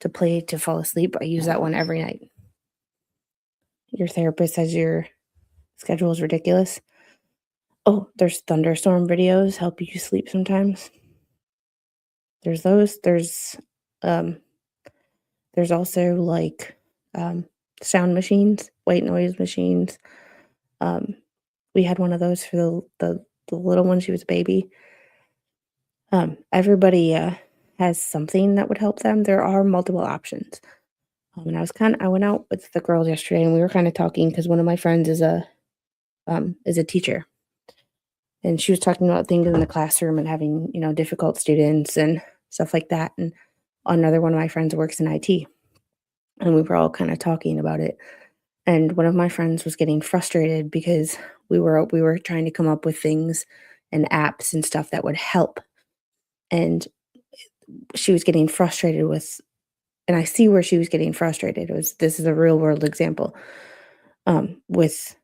to play to fall asleep. I use that one every night. Your therapist says your schedule is ridiculous. Oh, there's thunderstorm videos help you sleep sometimes. There's those. Um there's also like sound machines, white noise machines. Um we had one of those for the little one, she was a baby. Everybody has something that would help them. There are multiple options. And I went out with the girls yesterday and we were kind of talking because one of my friends is a teacher. And she was talking about things in the classroom and having, difficult students and stuff like that. And another one of my friends works in IT, and we were all kind of talking about it. And one of my friends was getting frustrated because we were trying to come up with things and apps and stuff that would help. And she was getting frustrated with, and I see where she was getting frustrated. This is a real world example, with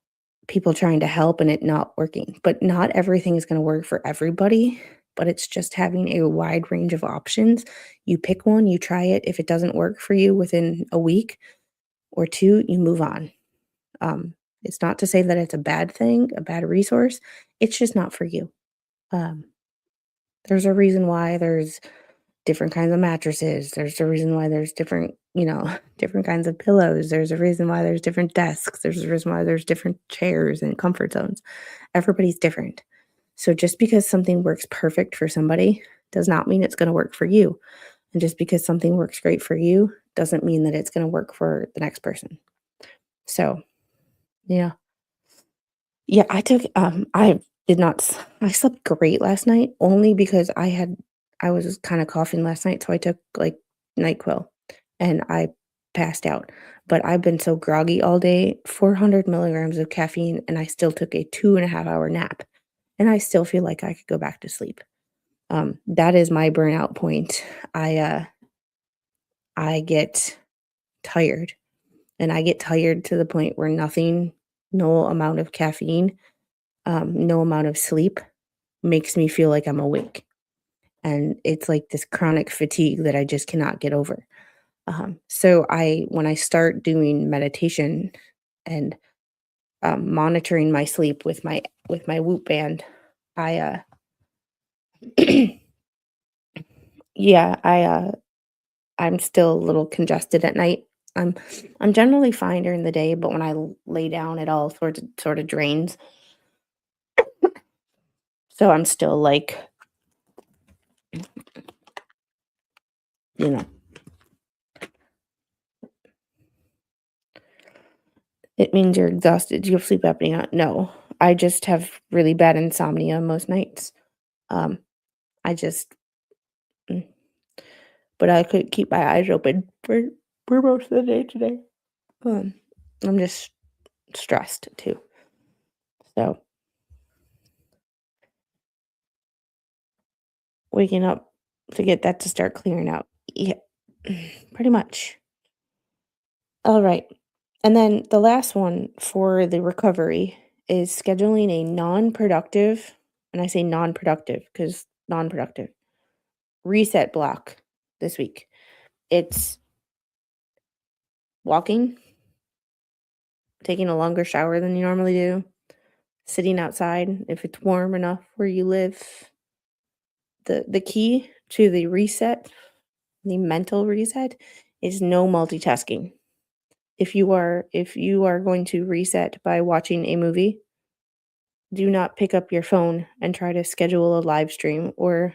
people trying to help and it not working. But not everything is going to work for everybody, but it's just having a wide range of options. You pick one, you try it. If it doesn't work for you within a week or two, you move on. It's not to say that it's a bad thing, a bad resource. It's just not for you. Um, there's a reason why there's different kinds of mattresses. There's a reason why there's different, different kinds of pillows. There's a reason why there's different desks. There's a reason why there's different chairs and comfort zones. Everybody's different. So just because something works perfect for somebody does not mean it's going to work for you. And just because something works great for you doesn't mean that it's going to work for the next person. So, yeah. Yeah, I did not I slept great last night only because I was kinda coughing last night, so I took, like, NyQuil, and I passed out. But I've been so groggy all day, 400 milligrams of caffeine, and I still took a 2.5-hour nap, and I still feel like I could go back to sleep. That is my burnout point. I get tired, and I get tired to the point where no amount of caffeine, no amount of sleep makes me feel like I'm awake. And it's like this chronic fatigue that I just cannot get over. So when I start doing meditation and monitoring my sleep with my Whoop band, I yeah, I'm still a little congested at night. I'm I'm generally fine during the day, but when lay down, it all sort of drains. So I'm still like, you know, it means you're exhausted. Do you have sleep apnea? No, I just have really bad insomnia most nights. Um, I just mm, but I could keep my eyes open for most of the day today. Um, I'm just stressed too. So waking up to get that to start clearing out. Yeah, pretty much. All right. And then the last one for the recovery is scheduling a non-productive, and I say non-productive because non-productive reset block this week. It's walking, taking a longer shower than you normally do, sitting outside if it's warm enough where you live. The key to the reset, the mental reset, is no multitasking. If you are going to reset by watching a movie, do not pick up your phone and try to schedule a live stream or,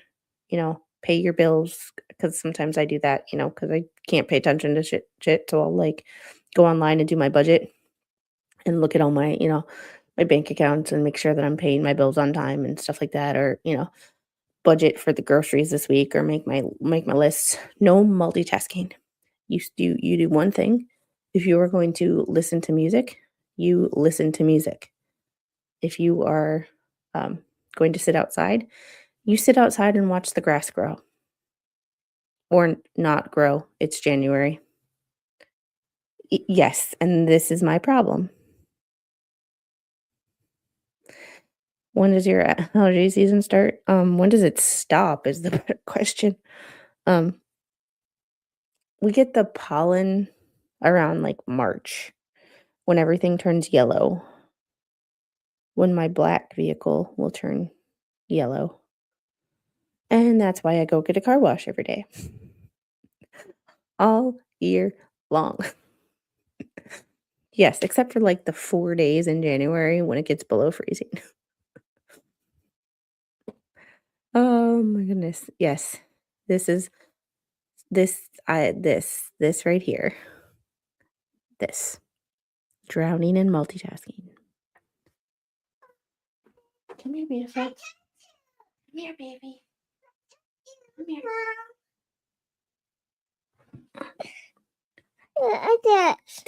pay your bills, because sometimes I do that, because I can't pay attention to shit, so I'll, like, go online and do my budget and look at all my bank accounts and make sure that I'm paying my bills on time and stuff like that, or, budget for the groceries this week or make my lists. No multitasking. You do one thing. If you are going to listen to music, you listen to music. If you are um, going to sit outside, you sit outside and watch the grass grow or not grow. It's January. Yes, and this is my problem. When does your allergy season start? When does it stop is the better question. Um, we get the pollen around, like, March when everything turns yellow, when my black vehicle will turn yellow, and that's why I go get a car wash every day. All year long. Yes, except for, like, the 4 days in January when it gets below freezing. Oh my goodness, yes. This is this right here. This. Drowning in multitasking. Come here, beautiful. Come here, baby. Come here.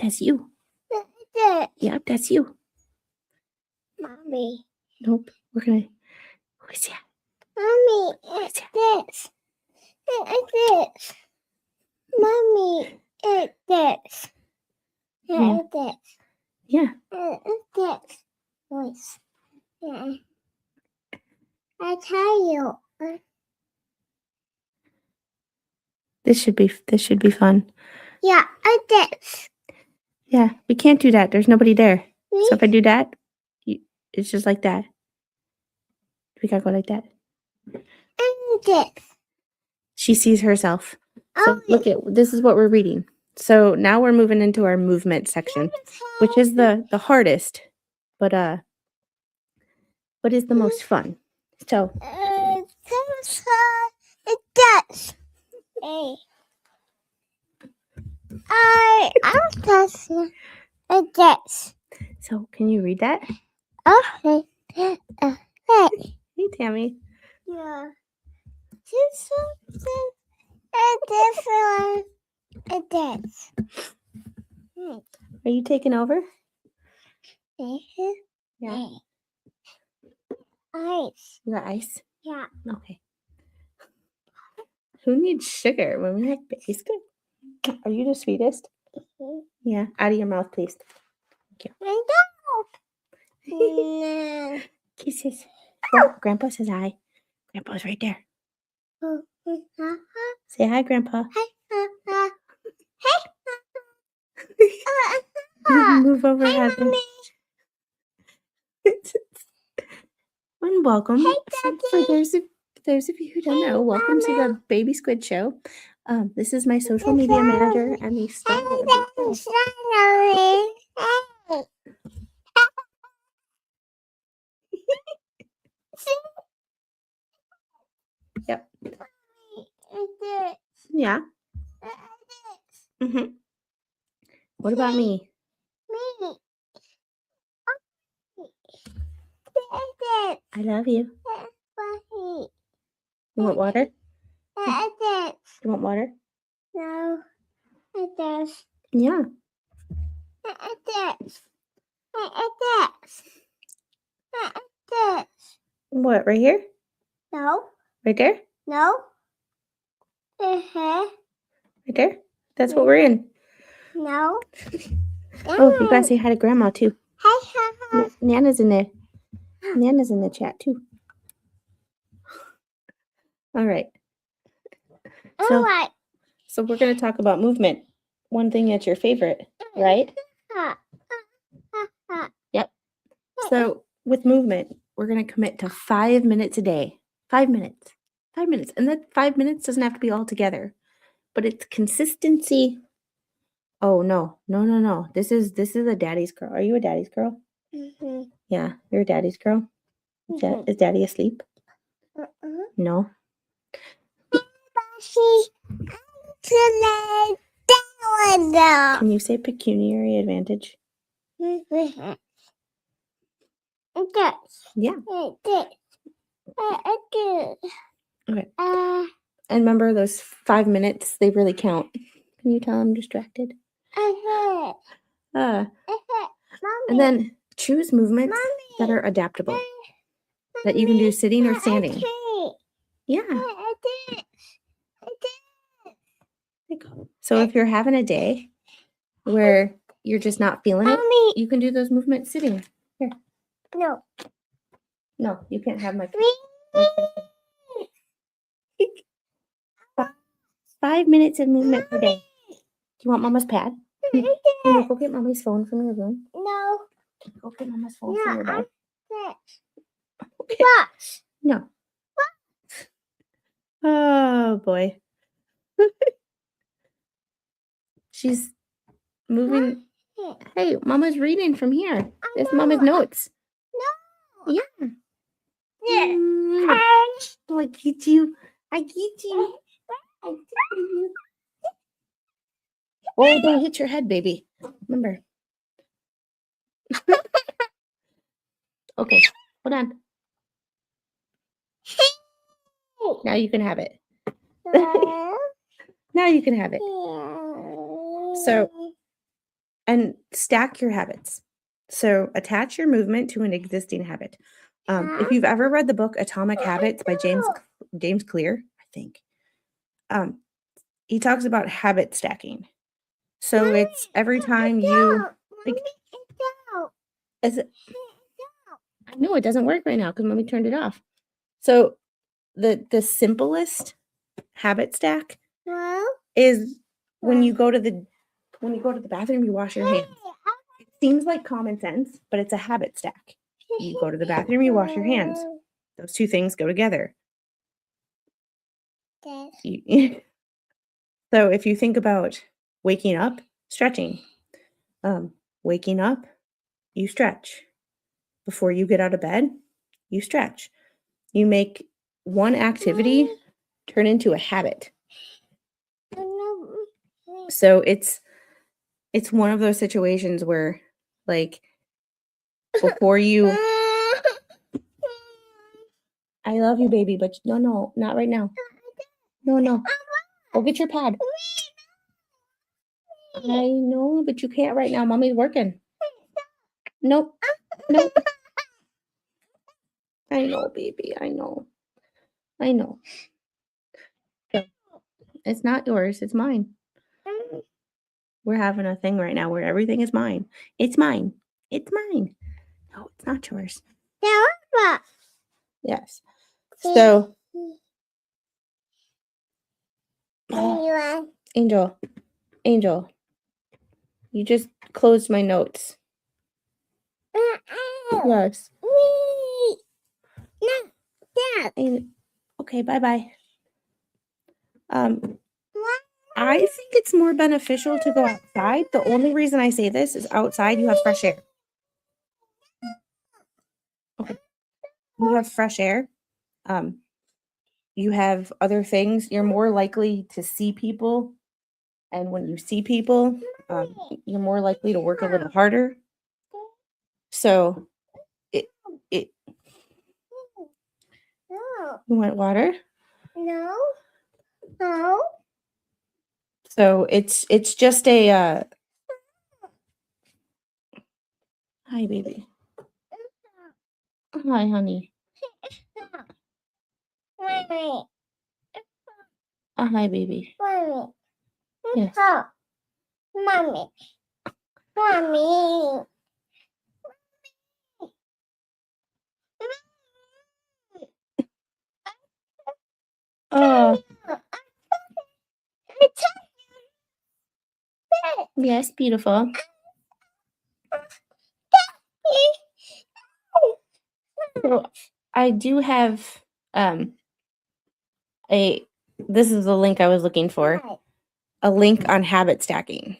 That's you. Yep, that's you. Mommy. Nope. We're gonna. Who's that? Mommy, it's this. It's this. Mommy, it's this. Yeah. It's this. Yeah. It's this. Voice. Yeah. I tell you. This should be fun. Yeah, it's this. Yeah, we can't do that. There's nobody there. So if I do that, it's just like that. We gotta go like that. And this. She sees herself. So look at this is what we're reading. So now we're moving into our movement section, which is the hardest, but is the most fun. So It's this. Hey. I'm just it's this. so can you read that? Okay. Hey. Hey, Tammy. Yeah. This something and this one and this. Are you taking over? This. Yeah. Ice. You got ice? Yeah. Okay. Who needs sugar when we have biscuit? Are you the sweetest? Yeah. Out of your mouth, please. Thank you. No. Kisses. Grandpa says hi. Grandpa's right there. Say hi, Grandpa. Move over, Heather. And welcome. For those of you who don't know, welcome to the Baby Squid Show. This is my social media manager and the star. Yep. Yeah. Mm-hmm. What about me? I love you. You want water? You want water? No, it does. Yeah. It does. It does. It does. What, right here? No. Right there? No. Uh-huh. Right there? That's what we're in. No. Oh, you gotta say hi to Grandma, too. Hi. Nana's in there. Nana's in the chat, too. All right. All right. So we're going to talk about movement. One thing that's your favorite, right? Yep. So with movement, we're going to commit to 5 minutes a day. 5 minutes. 5 minutes. And that 5 minutes doesn't have to be all together, but it's consistency. Oh, no. No. This is a daddy's girl. Are you a daddy's girl? Mm-hmm. Yeah, you're a daddy's girl. Is daddy asleep? No. Can you say pecuniary advantage? It Yeah. does. Okay. And remember those 5 minutes, they really count. Can you tell I'm distracted? And then choose movements that are adaptable. That you can do sitting or standing. Yeah. So if you're having a day where you're just not feeling it, you can do those movements sitting. Here. No. No, you can't have my 5 minutes of movement per day. Do you want Mama's pad? Can you go get Mommy's phone from your room? No. Go get Mama's phone from your bed. Okay. What? No. Oh boy. She's moving. Hey, Mama's reading from here. There's Mama's notes. No. Yeah. Yeah. Oh, I get you. I get you. I get you. Oh, don't hit your head, baby. Remember. Okay, hold on. Now you can have it. Now you can have it. So, and stack your habits. So attach your movement to an existing habit. If you've ever read the book Atomic Habits by James Clear, I think, he talks about habit stacking. So it's every time you like. Is it? I know it doesn't work right now because Mommy turned it off. So the simplest habit stack is when you go to the bathroom, you wash your hands. It seems like common sense, but it's a habit stack. You go to the bathroom, you wash your hands. Those two things go together. So if you think about waking up, stretching. Waking up, you stretch. Before you get out of bed, you stretch. You make one activity turn into a habit. So it's one of those situations where, like, before you, I love you, baby, but no, not right now. No. Go get your pad. I know, but you can't right now. Mommy's working. Nope. I know, baby. I know. So, it's not yours. It's mine. We're having a thing right now where everything is mine. It's mine. It's mine. No, it's not yours. Yes. So, Angel, you just closed my notes. Yes. Okay, bye-bye. I think it's more beneficial to go outside. The only reason I say this is outside you have fresh air. Okay. You have fresh air. You have other things. You're more likely to see people. And when you see people, you're more likely to work a little harder. So it you want water? No. So it's just a hi, baby. Hi, honey. Hi, baby. Yes. Mommy. Oh, yes, beautiful. So I do have this is the link I was looking for. A link on habit stacking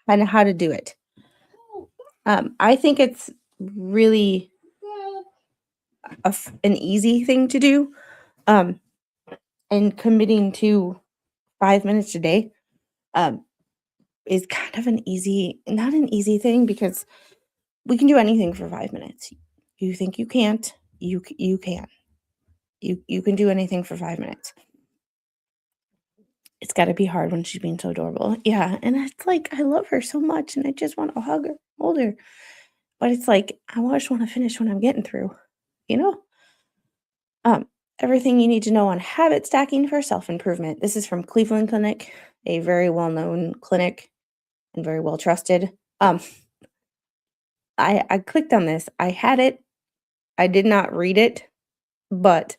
and how to do it. I think it's really an easy thing to do. And committing to 5 minutes a day is kind of not an easy thing because we can do anything for 5 minutes. You think you can't, you can. You can do anything for 5 minutes. It's got to be hard when she's being so adorable. Yeah, and it's like I love her so much and I just want to hug her, hold her. But it's like I just want to finish when I'm getting through, you know? Everything you need to know on habit stacking for self-improvement. This is from Cleveland Clinic, a very well-known clinic and very well trusted. I clicked on this. I had it. I did not read it, but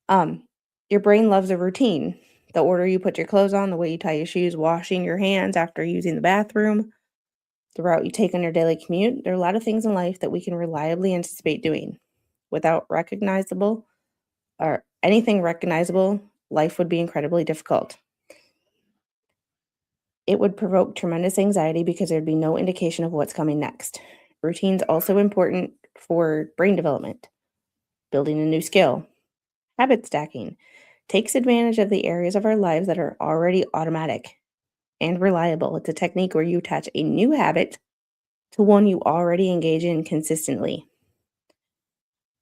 um, your brain loves a routine. The order you put your clothes on, the way you tie your shoes, washing your hands after using the bathroom, the route you take on your daily commute. There are a lot of things in life that we can reliably anticipate doing. Without recognizable or anything recognizable, life would be incredibly difficult. It would provoke tremendous anxiety because there'd be no indication of what's coming next. Routine's also important for brain development, building a new skill. Habit stacking takes advantage of the areas of our lives that are already automatic and reliable. It's a technique where you attach a new habit to one you already engage in consistently.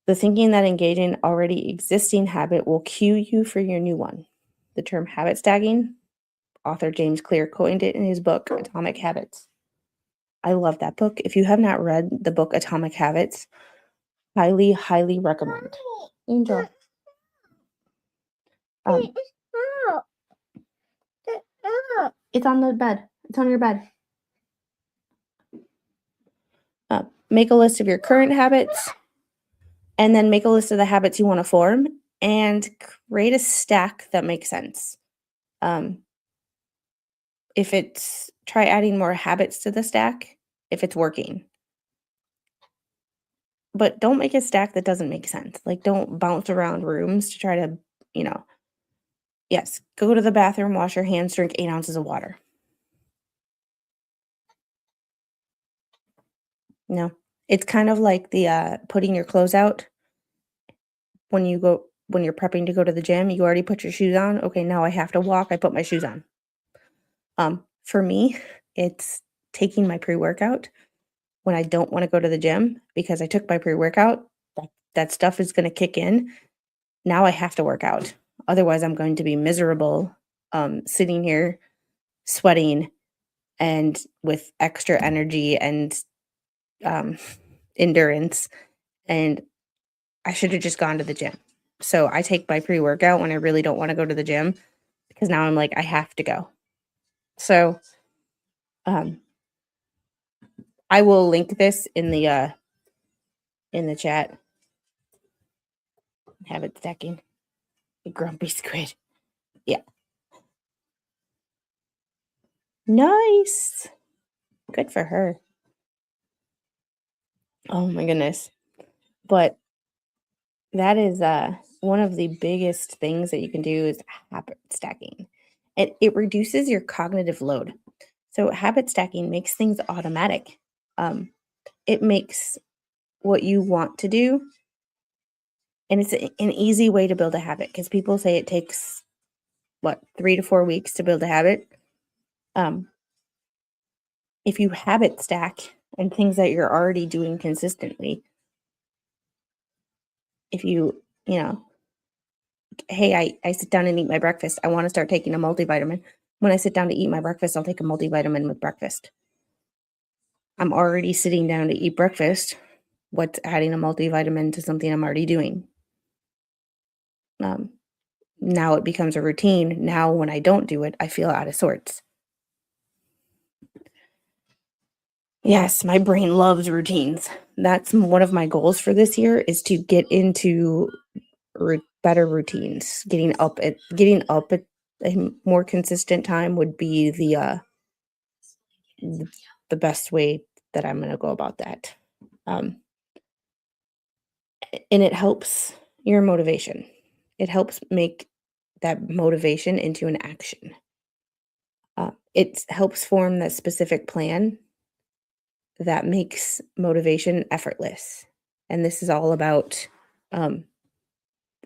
The thinking that engaging already existing habit will cue you for your new one. The term habit stacking, author James Clear coined it in his book, Atomic Habits. I love that book. If you have not read the book Atomic Habits, highly, highly recommend. Angel. Um, Oh, oh. it's on the bed. It's on your bed. Make a list of your current habits and then make a list of the habits you want to form and create a stack that makes sense. If it's try adding more habits to the stack if it's working. But don't make a stack that doesn't make sense. Like, don't bounce around rooms to try to, you know, yes, go to the bathroom, wash your hands, drink 8 ounces of water. No. It's kind of like the putting your clothes out when you're prepping to go to the gym. You already put your shoes on. Okay, now I have to walk. I put my shoes on. For me, it's taking my pre-workout when I don't want to go to the gym because I took my pre-workout. That stuff is going to kick in. Now I have to work out. Otherwise, I'm going to be miserable, sitting here sweating and with extra energy and endurance. And I should have just gone to the gym. So I take my pre-workout when I really don't want to go to the gym because now I'm like, I have to go. So I will link this in the chat. Habit stacking. A grumpy squid. Yeah. Nice. Good for her. Oh my goodness. But that is one of the biggest things that you can do is habit stacking. It reduces your cognitive load. So habit stacking makes things automatic. It makes what you want to do, and it's an easy way to build a habit because people say it takes 3 to 4 weeks to build a habit. If you habit stack and things that you're already doing consistently, if you know, hey, I sit down and eat my breakfast. I want to start taking a multivitamin. When I sit down to eat my breakfast, I'll take a multivitamin with breakfast. I'm already sitting down to eat breakfast. What's adding a multivitamin to something I'm already doing? Now it becomes a routine. Now when I don't do it, I feel out of sorts. Yes, my brain loves routines. That's one of my goals for this year is to get into better routines. Getting up at a more consistent time would be the best way that I'm going to go about that. And it helps your motivation. It helps make that motivation into an action. It helps form that specific plan that makes motivation effortless. And this is all about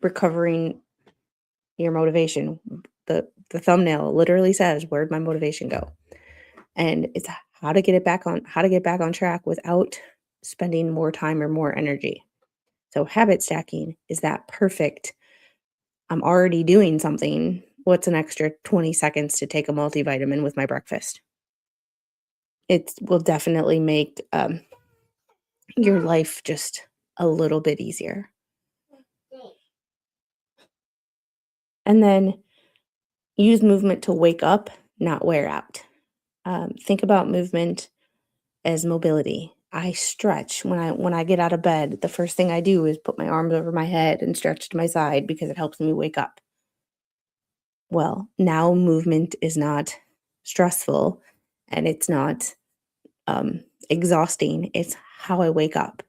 recovering your motivation. The thumbnail literally says, "Where'd my motivation go?" And it's how to get back on track without spending more time or more energy. So habit stacking is that perfect. I'm already doing something. What's an extra 20 seconds to take a multivitamin with my breakfast? It will definitely make your life just a little bit easier. And then use movement to wake up, not wear out. Think about movement as mobility. I stretch when I get out of bed. The first thing I do is put my arms over my head and stretch to my side because it helps me wake up. Well, now movement is not stressful and it's not exhausting. It's how I wake up.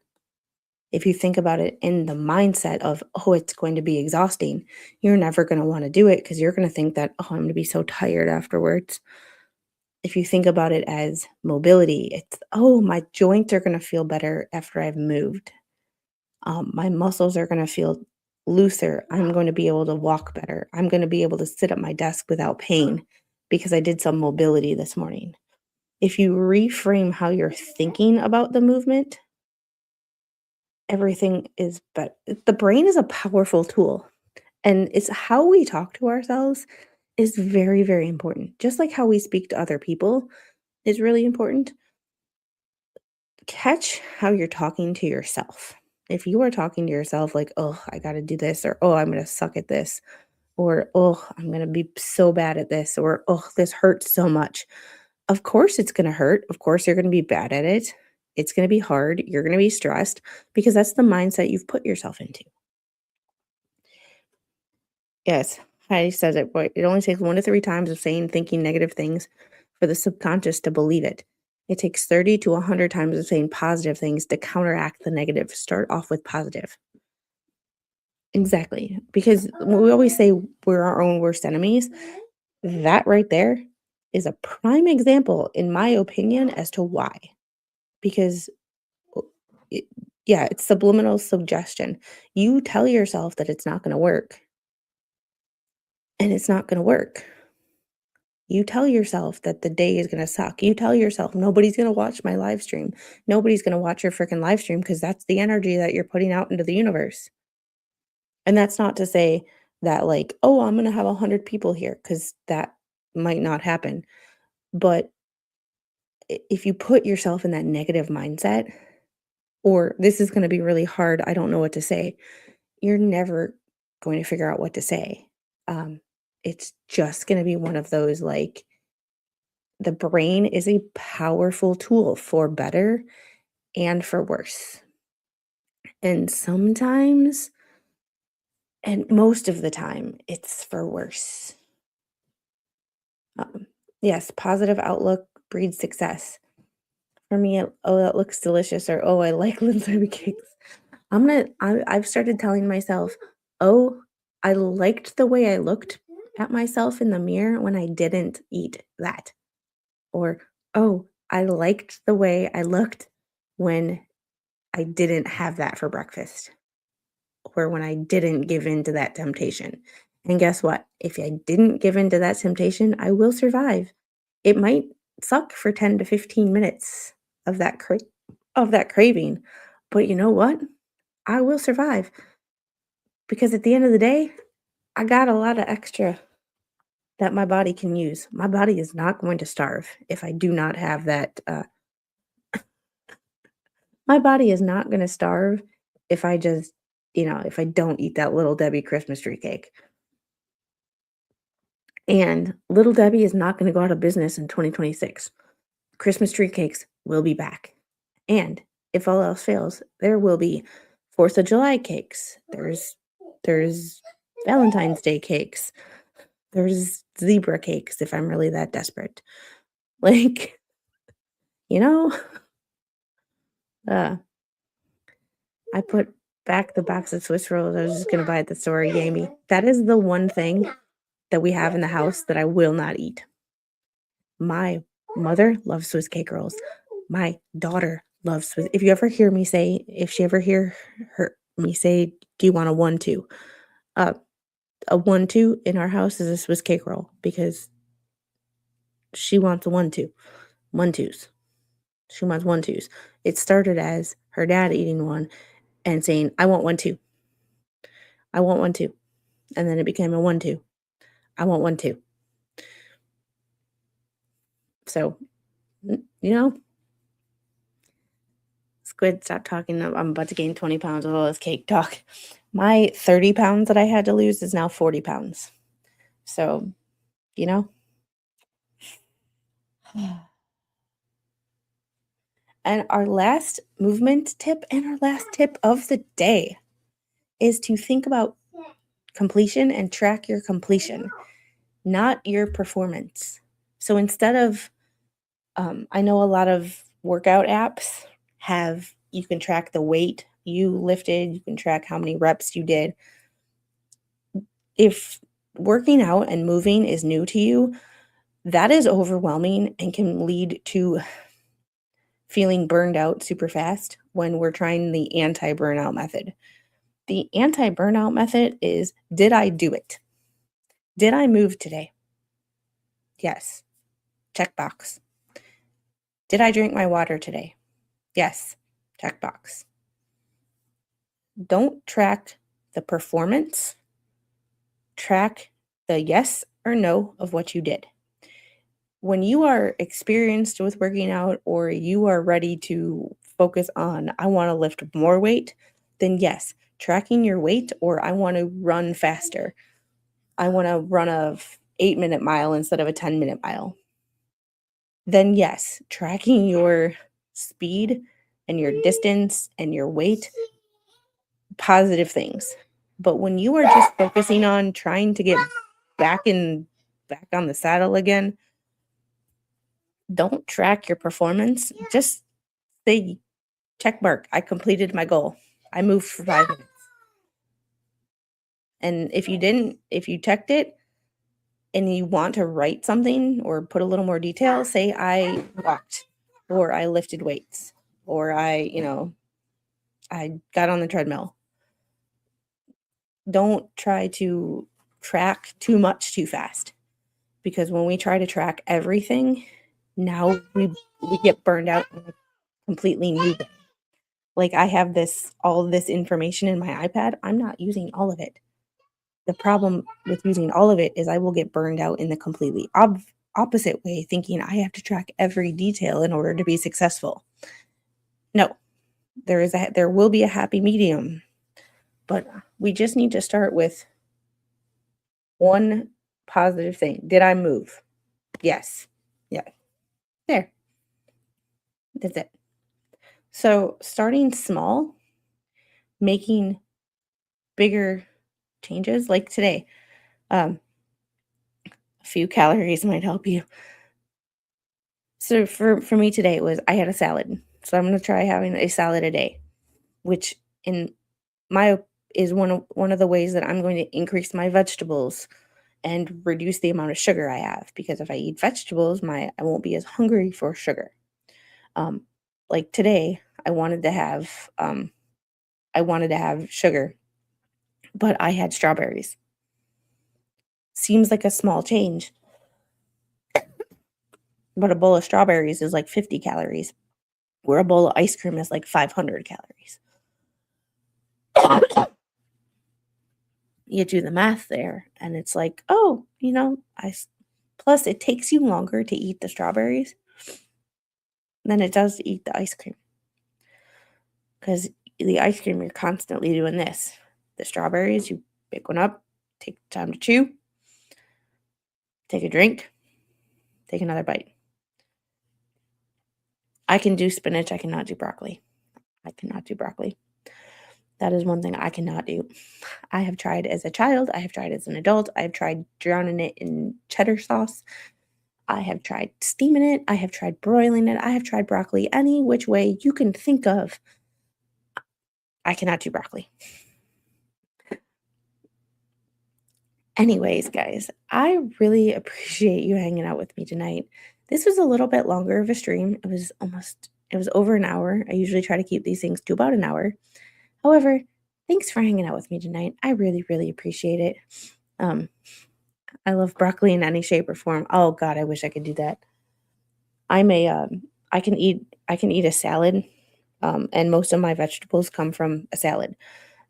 If you think about it in the mindset of, oh, it's going to be exhausting, you're never going to want to do it because you're going to think that, oh, I'm going to be so tired afterwards. If you think about it as mobility, it's, oh, my joints are going to feel better after I've moved. My muscles are going to feel looser. I'm going to be able to walk better. I'm going to be able to sit at my desk without pain because I did some mobility this morning. If you reframe how you're thinking about the movement, everything is better. The brain is a powerful tool, and it's how we talk to ourselves is very, very important. Just like how we speak to other people is really important. Catch how you're talking to yourself. If you are talking to yourself like, "Oh, I gotta do this," or, "Oh, I'm gonna suck at this," or, "Oh, I'm gonna be so bad at this," or, "Oh, this hurts so much." Of course it's gonna hurt. Of course you're gonna be bad at it. It's gonna be hard. You're gonna be stressed because that's the mindset you've put yourself into. Yes, Heidi says it, but it only takes 1 to 3 times of saying, thinking negative things for the subconscious to believe it. It takes 30 to 100 times of saying positive things to counteract the negative. Start off with positive. Exactly, because we always say we're our own worst enemies. That right there is a prime example, in my opinion, as to why. Because o it yeah, it's subliminal suggestion. You tell yourself that it's not gonna work, and it's not gonna work. You tell yourself that the day is gonna suck. You tell yourself, "Nobody's gonna watch my live stream. Nobody's gonna watch your freaking live stream because that's the energy that you're putting out into the universe." And that's not to say that, like, "Oh, I'm gonna have 100 people here," because that might not happen. But if you put yourself in that negative mindset, or, "This is gonna be really hard, I don't know what to say," you're never going to figure out what to say. Um, it's just gonna be one of those, like, the brain is a powerful tool for better and for worse. And sometimes, and most of the time, it's for worse. Um, yes, positive outlook breeds success. For me, oh, that looks delicious, or oh, I like Lindsay cakes. I've started telling myself, oh, I liked the way I looked at myself in the mirror when I didn't eat that. Or, oh, I liked the way I looked when I didn't have that for breakfast, or when I didn't give in to that temptation. And guess what? If I didn't give in to that temptation, I will survive. It might suck for 10 to 15 minutes of that craving, but you know what? I will survive because at the end of the day, I got a lot of extra that my body can use. My body is not going to starve if I do not have that. My body is not going to starve if I just, if I don't eat that Little Debbie Christmas tree cake. And Little Debbie is not going to go out of business in 2026. Christmas tree cakes will be back. And if all else fails, there will be 4th of July cakes. There's Valentine's Day cakes. There's zebra cakes if I'm really that desperate. Like, you know, uh, I put back the box of Swiss rolls I was just gonna buy at the store he gave me. That is the one thing that we have in the house that I will not eat. My mother loves Swiss cake rolls. My daughter loves Swiss. If she ever hear her me say, "Do you want a 1-2?" Uh, a 1-2 in our house is a Swiss cake roll because she wants a 1-2. 1-2s. She wants 1-2s. It started as her dad eating one and saying, "I want 1-2. I want 1-2." And then it became a 1-2. I want 1-2. So, you know, Squid, stop talking. I'm about to gain 20 pounds with all this cake talk. My 30 pounds that I had to lose is now 40 pounds. So, you know, And our last movement tip and our last tip of the day is to think about completion and track your completion, not your performance. So instead of, I know a lot of workout apps you can track the weight you lifted, you can track how many reps you did. If working out and moving is new to you, that is overwhelming and can lead to feeling burned out super fast when we're trying the anti-burnout method. The anti-burnout method is, did I do it? Did I move today? Yes. Check box. Did I drink my water today? Yes. Check box. Don't track the performance. Track the yes or no of what you did. When you are experienced with working out or you are ready to focus on, I want to lift more weight, then yes, tracking your weight, or I want to run faster. I want to run a 8-minute mile instead of a 10-minute mile. Then yes, tracking your speed and your distance and your weight, positive things. But when you are just focusing on trying to get back on the saddle again, don't track your performance. Just say, check mark, I completed my goal. I moved for 5 minutes. And if you checked it and you want to write something or put a little more detail, say I walked or I lifted weights or I got on the treadmill. Don't try to track too much too fast, because when we try to track everything, now we get burned out in a completely new way. Like, I have all of this information in my iPad. I'm not using all of it. The problem with using all of it is I will get burned out in the completely opposite way, thinking I have to track every detail in order to be successful. No, there will be a happy medium, but we just need to start with one positive thing. Did I move? Yes. Yeah. There. That's it. So starting small, making bigger changes, like today, a few calories might help you. So for me today, it was, I had a salad. So I'm going to try having a salad a day, which in my is one of the ways that I'm going to increase my vegetables and reduce the amount of sugar I have, because if I eat vegetables, I won't be as hungry for sugar. Like today, I wanted to have sugar, but I had strawberries. Seems like a small change, but a bowl of strawberries is like 50 calories, where a bowl of ice cream is like 500 calories. You do the math there, and it's like, oh, plus it takes you longer to eat the strawberries than it does to eat the ice cream. Because the ice cream, you're constantly doing this. The strawberries, you pick one up, take time to chew, take a drink, take another bite. I can do spinach. I cannot do broccoli. I cannot do broccoli. That is one thing I cannot do. I have tried as a child. I have tried as an adult. I have tried drowning it in cheddar sauce. I have tried steaming it. I have tried broiling it. I have tried broccoli any which way you can think of. I cannot do broccoli. Anyways, guys, I really appreciate you hanging out with me tonight. This was a little bit longer of a stream. It was over an hour. I usually try to keep these things to about an hour. However, thanks for hanging out with me tonight. I really, really appreciate it. I love broccoli in any shape or form. Oh God, I wish I could do that. I can eat a salad, and most of my vegetables come from a salad.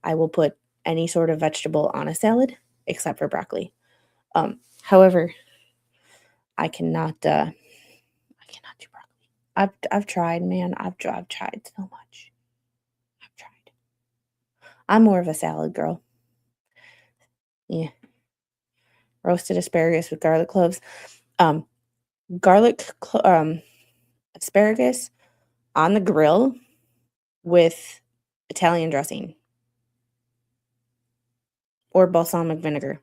I will put any sort of vegetable on a salad except for broccoli. However, I cannot do broccoli. I've tried, man. I've tried so much. I've tried. I'm more of a salad girl. Yeah. Roasted asparagus with garlic cloves. Um, garlic, asparagus, on the grill with Italian dressing or balsamic vinegar.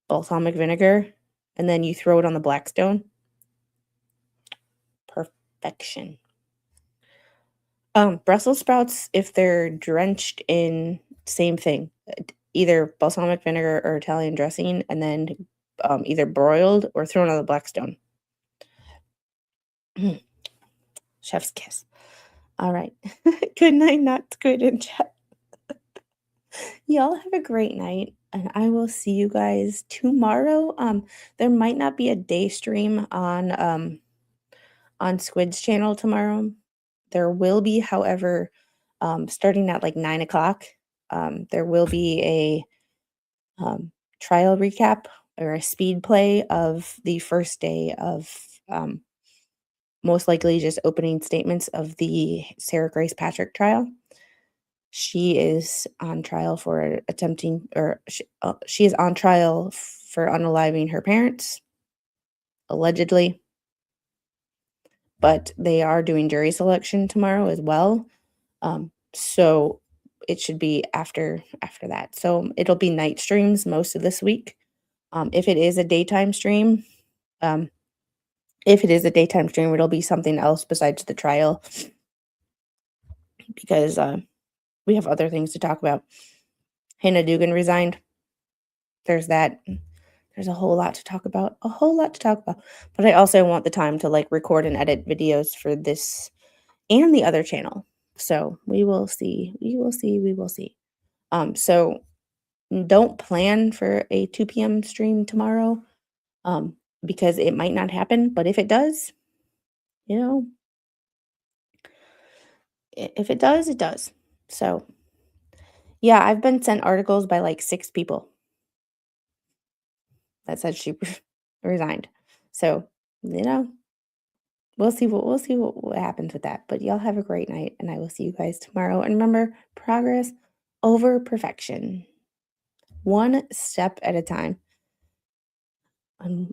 Balsamic vinegar, and then you throw it on the Blackstone. Perfection. Brussels sprouts, if they're drenched in same thing, either balsamic vinegar or Italian dressing, and then either broiled or thrown on the Blackstone. Chef's kiss. All right. Good night, not good in chat. Y'all have a great night, and I will see you guys tomorrow. There might not be a day stream on Squid's channel tomorrow. There will be, however, starting at like 9 o'clock, there will be a trial recap or a speed play of the first day of most likely just opening statements of the Sarah Grace Patrick trial. She is on trial for attempting, or she is on trial for unaliving her parents, allegedly. But they are doing jury selection tomorrow as well. So it should be after that. So it'll be night streams most of this week. If it is a daytime stream, it'll be something else besides the trial because we have other things to talk about. Hannah Dugan resigned. There's that. There's a whole lot to talk about. But I also want the time to like record and edit videos for this and the other channel. So we will see. So don't plan for a 2 p.m. stream tomorrow, because it might not happen. But if it does, if it does, it does. So yeah, I've been sent articles by like 6 people that said she resigned. So, we'll see what happens with that. But y'all have a great night, and I will see you guys tomorrow. And remember, progress over perfection. One step at a time.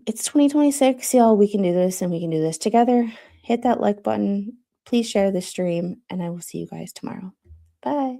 It's 2026, y'all. We can do this, and we can do this together. Hit that like button. Please share the stream, and I will see you guys tomorrow. Bye.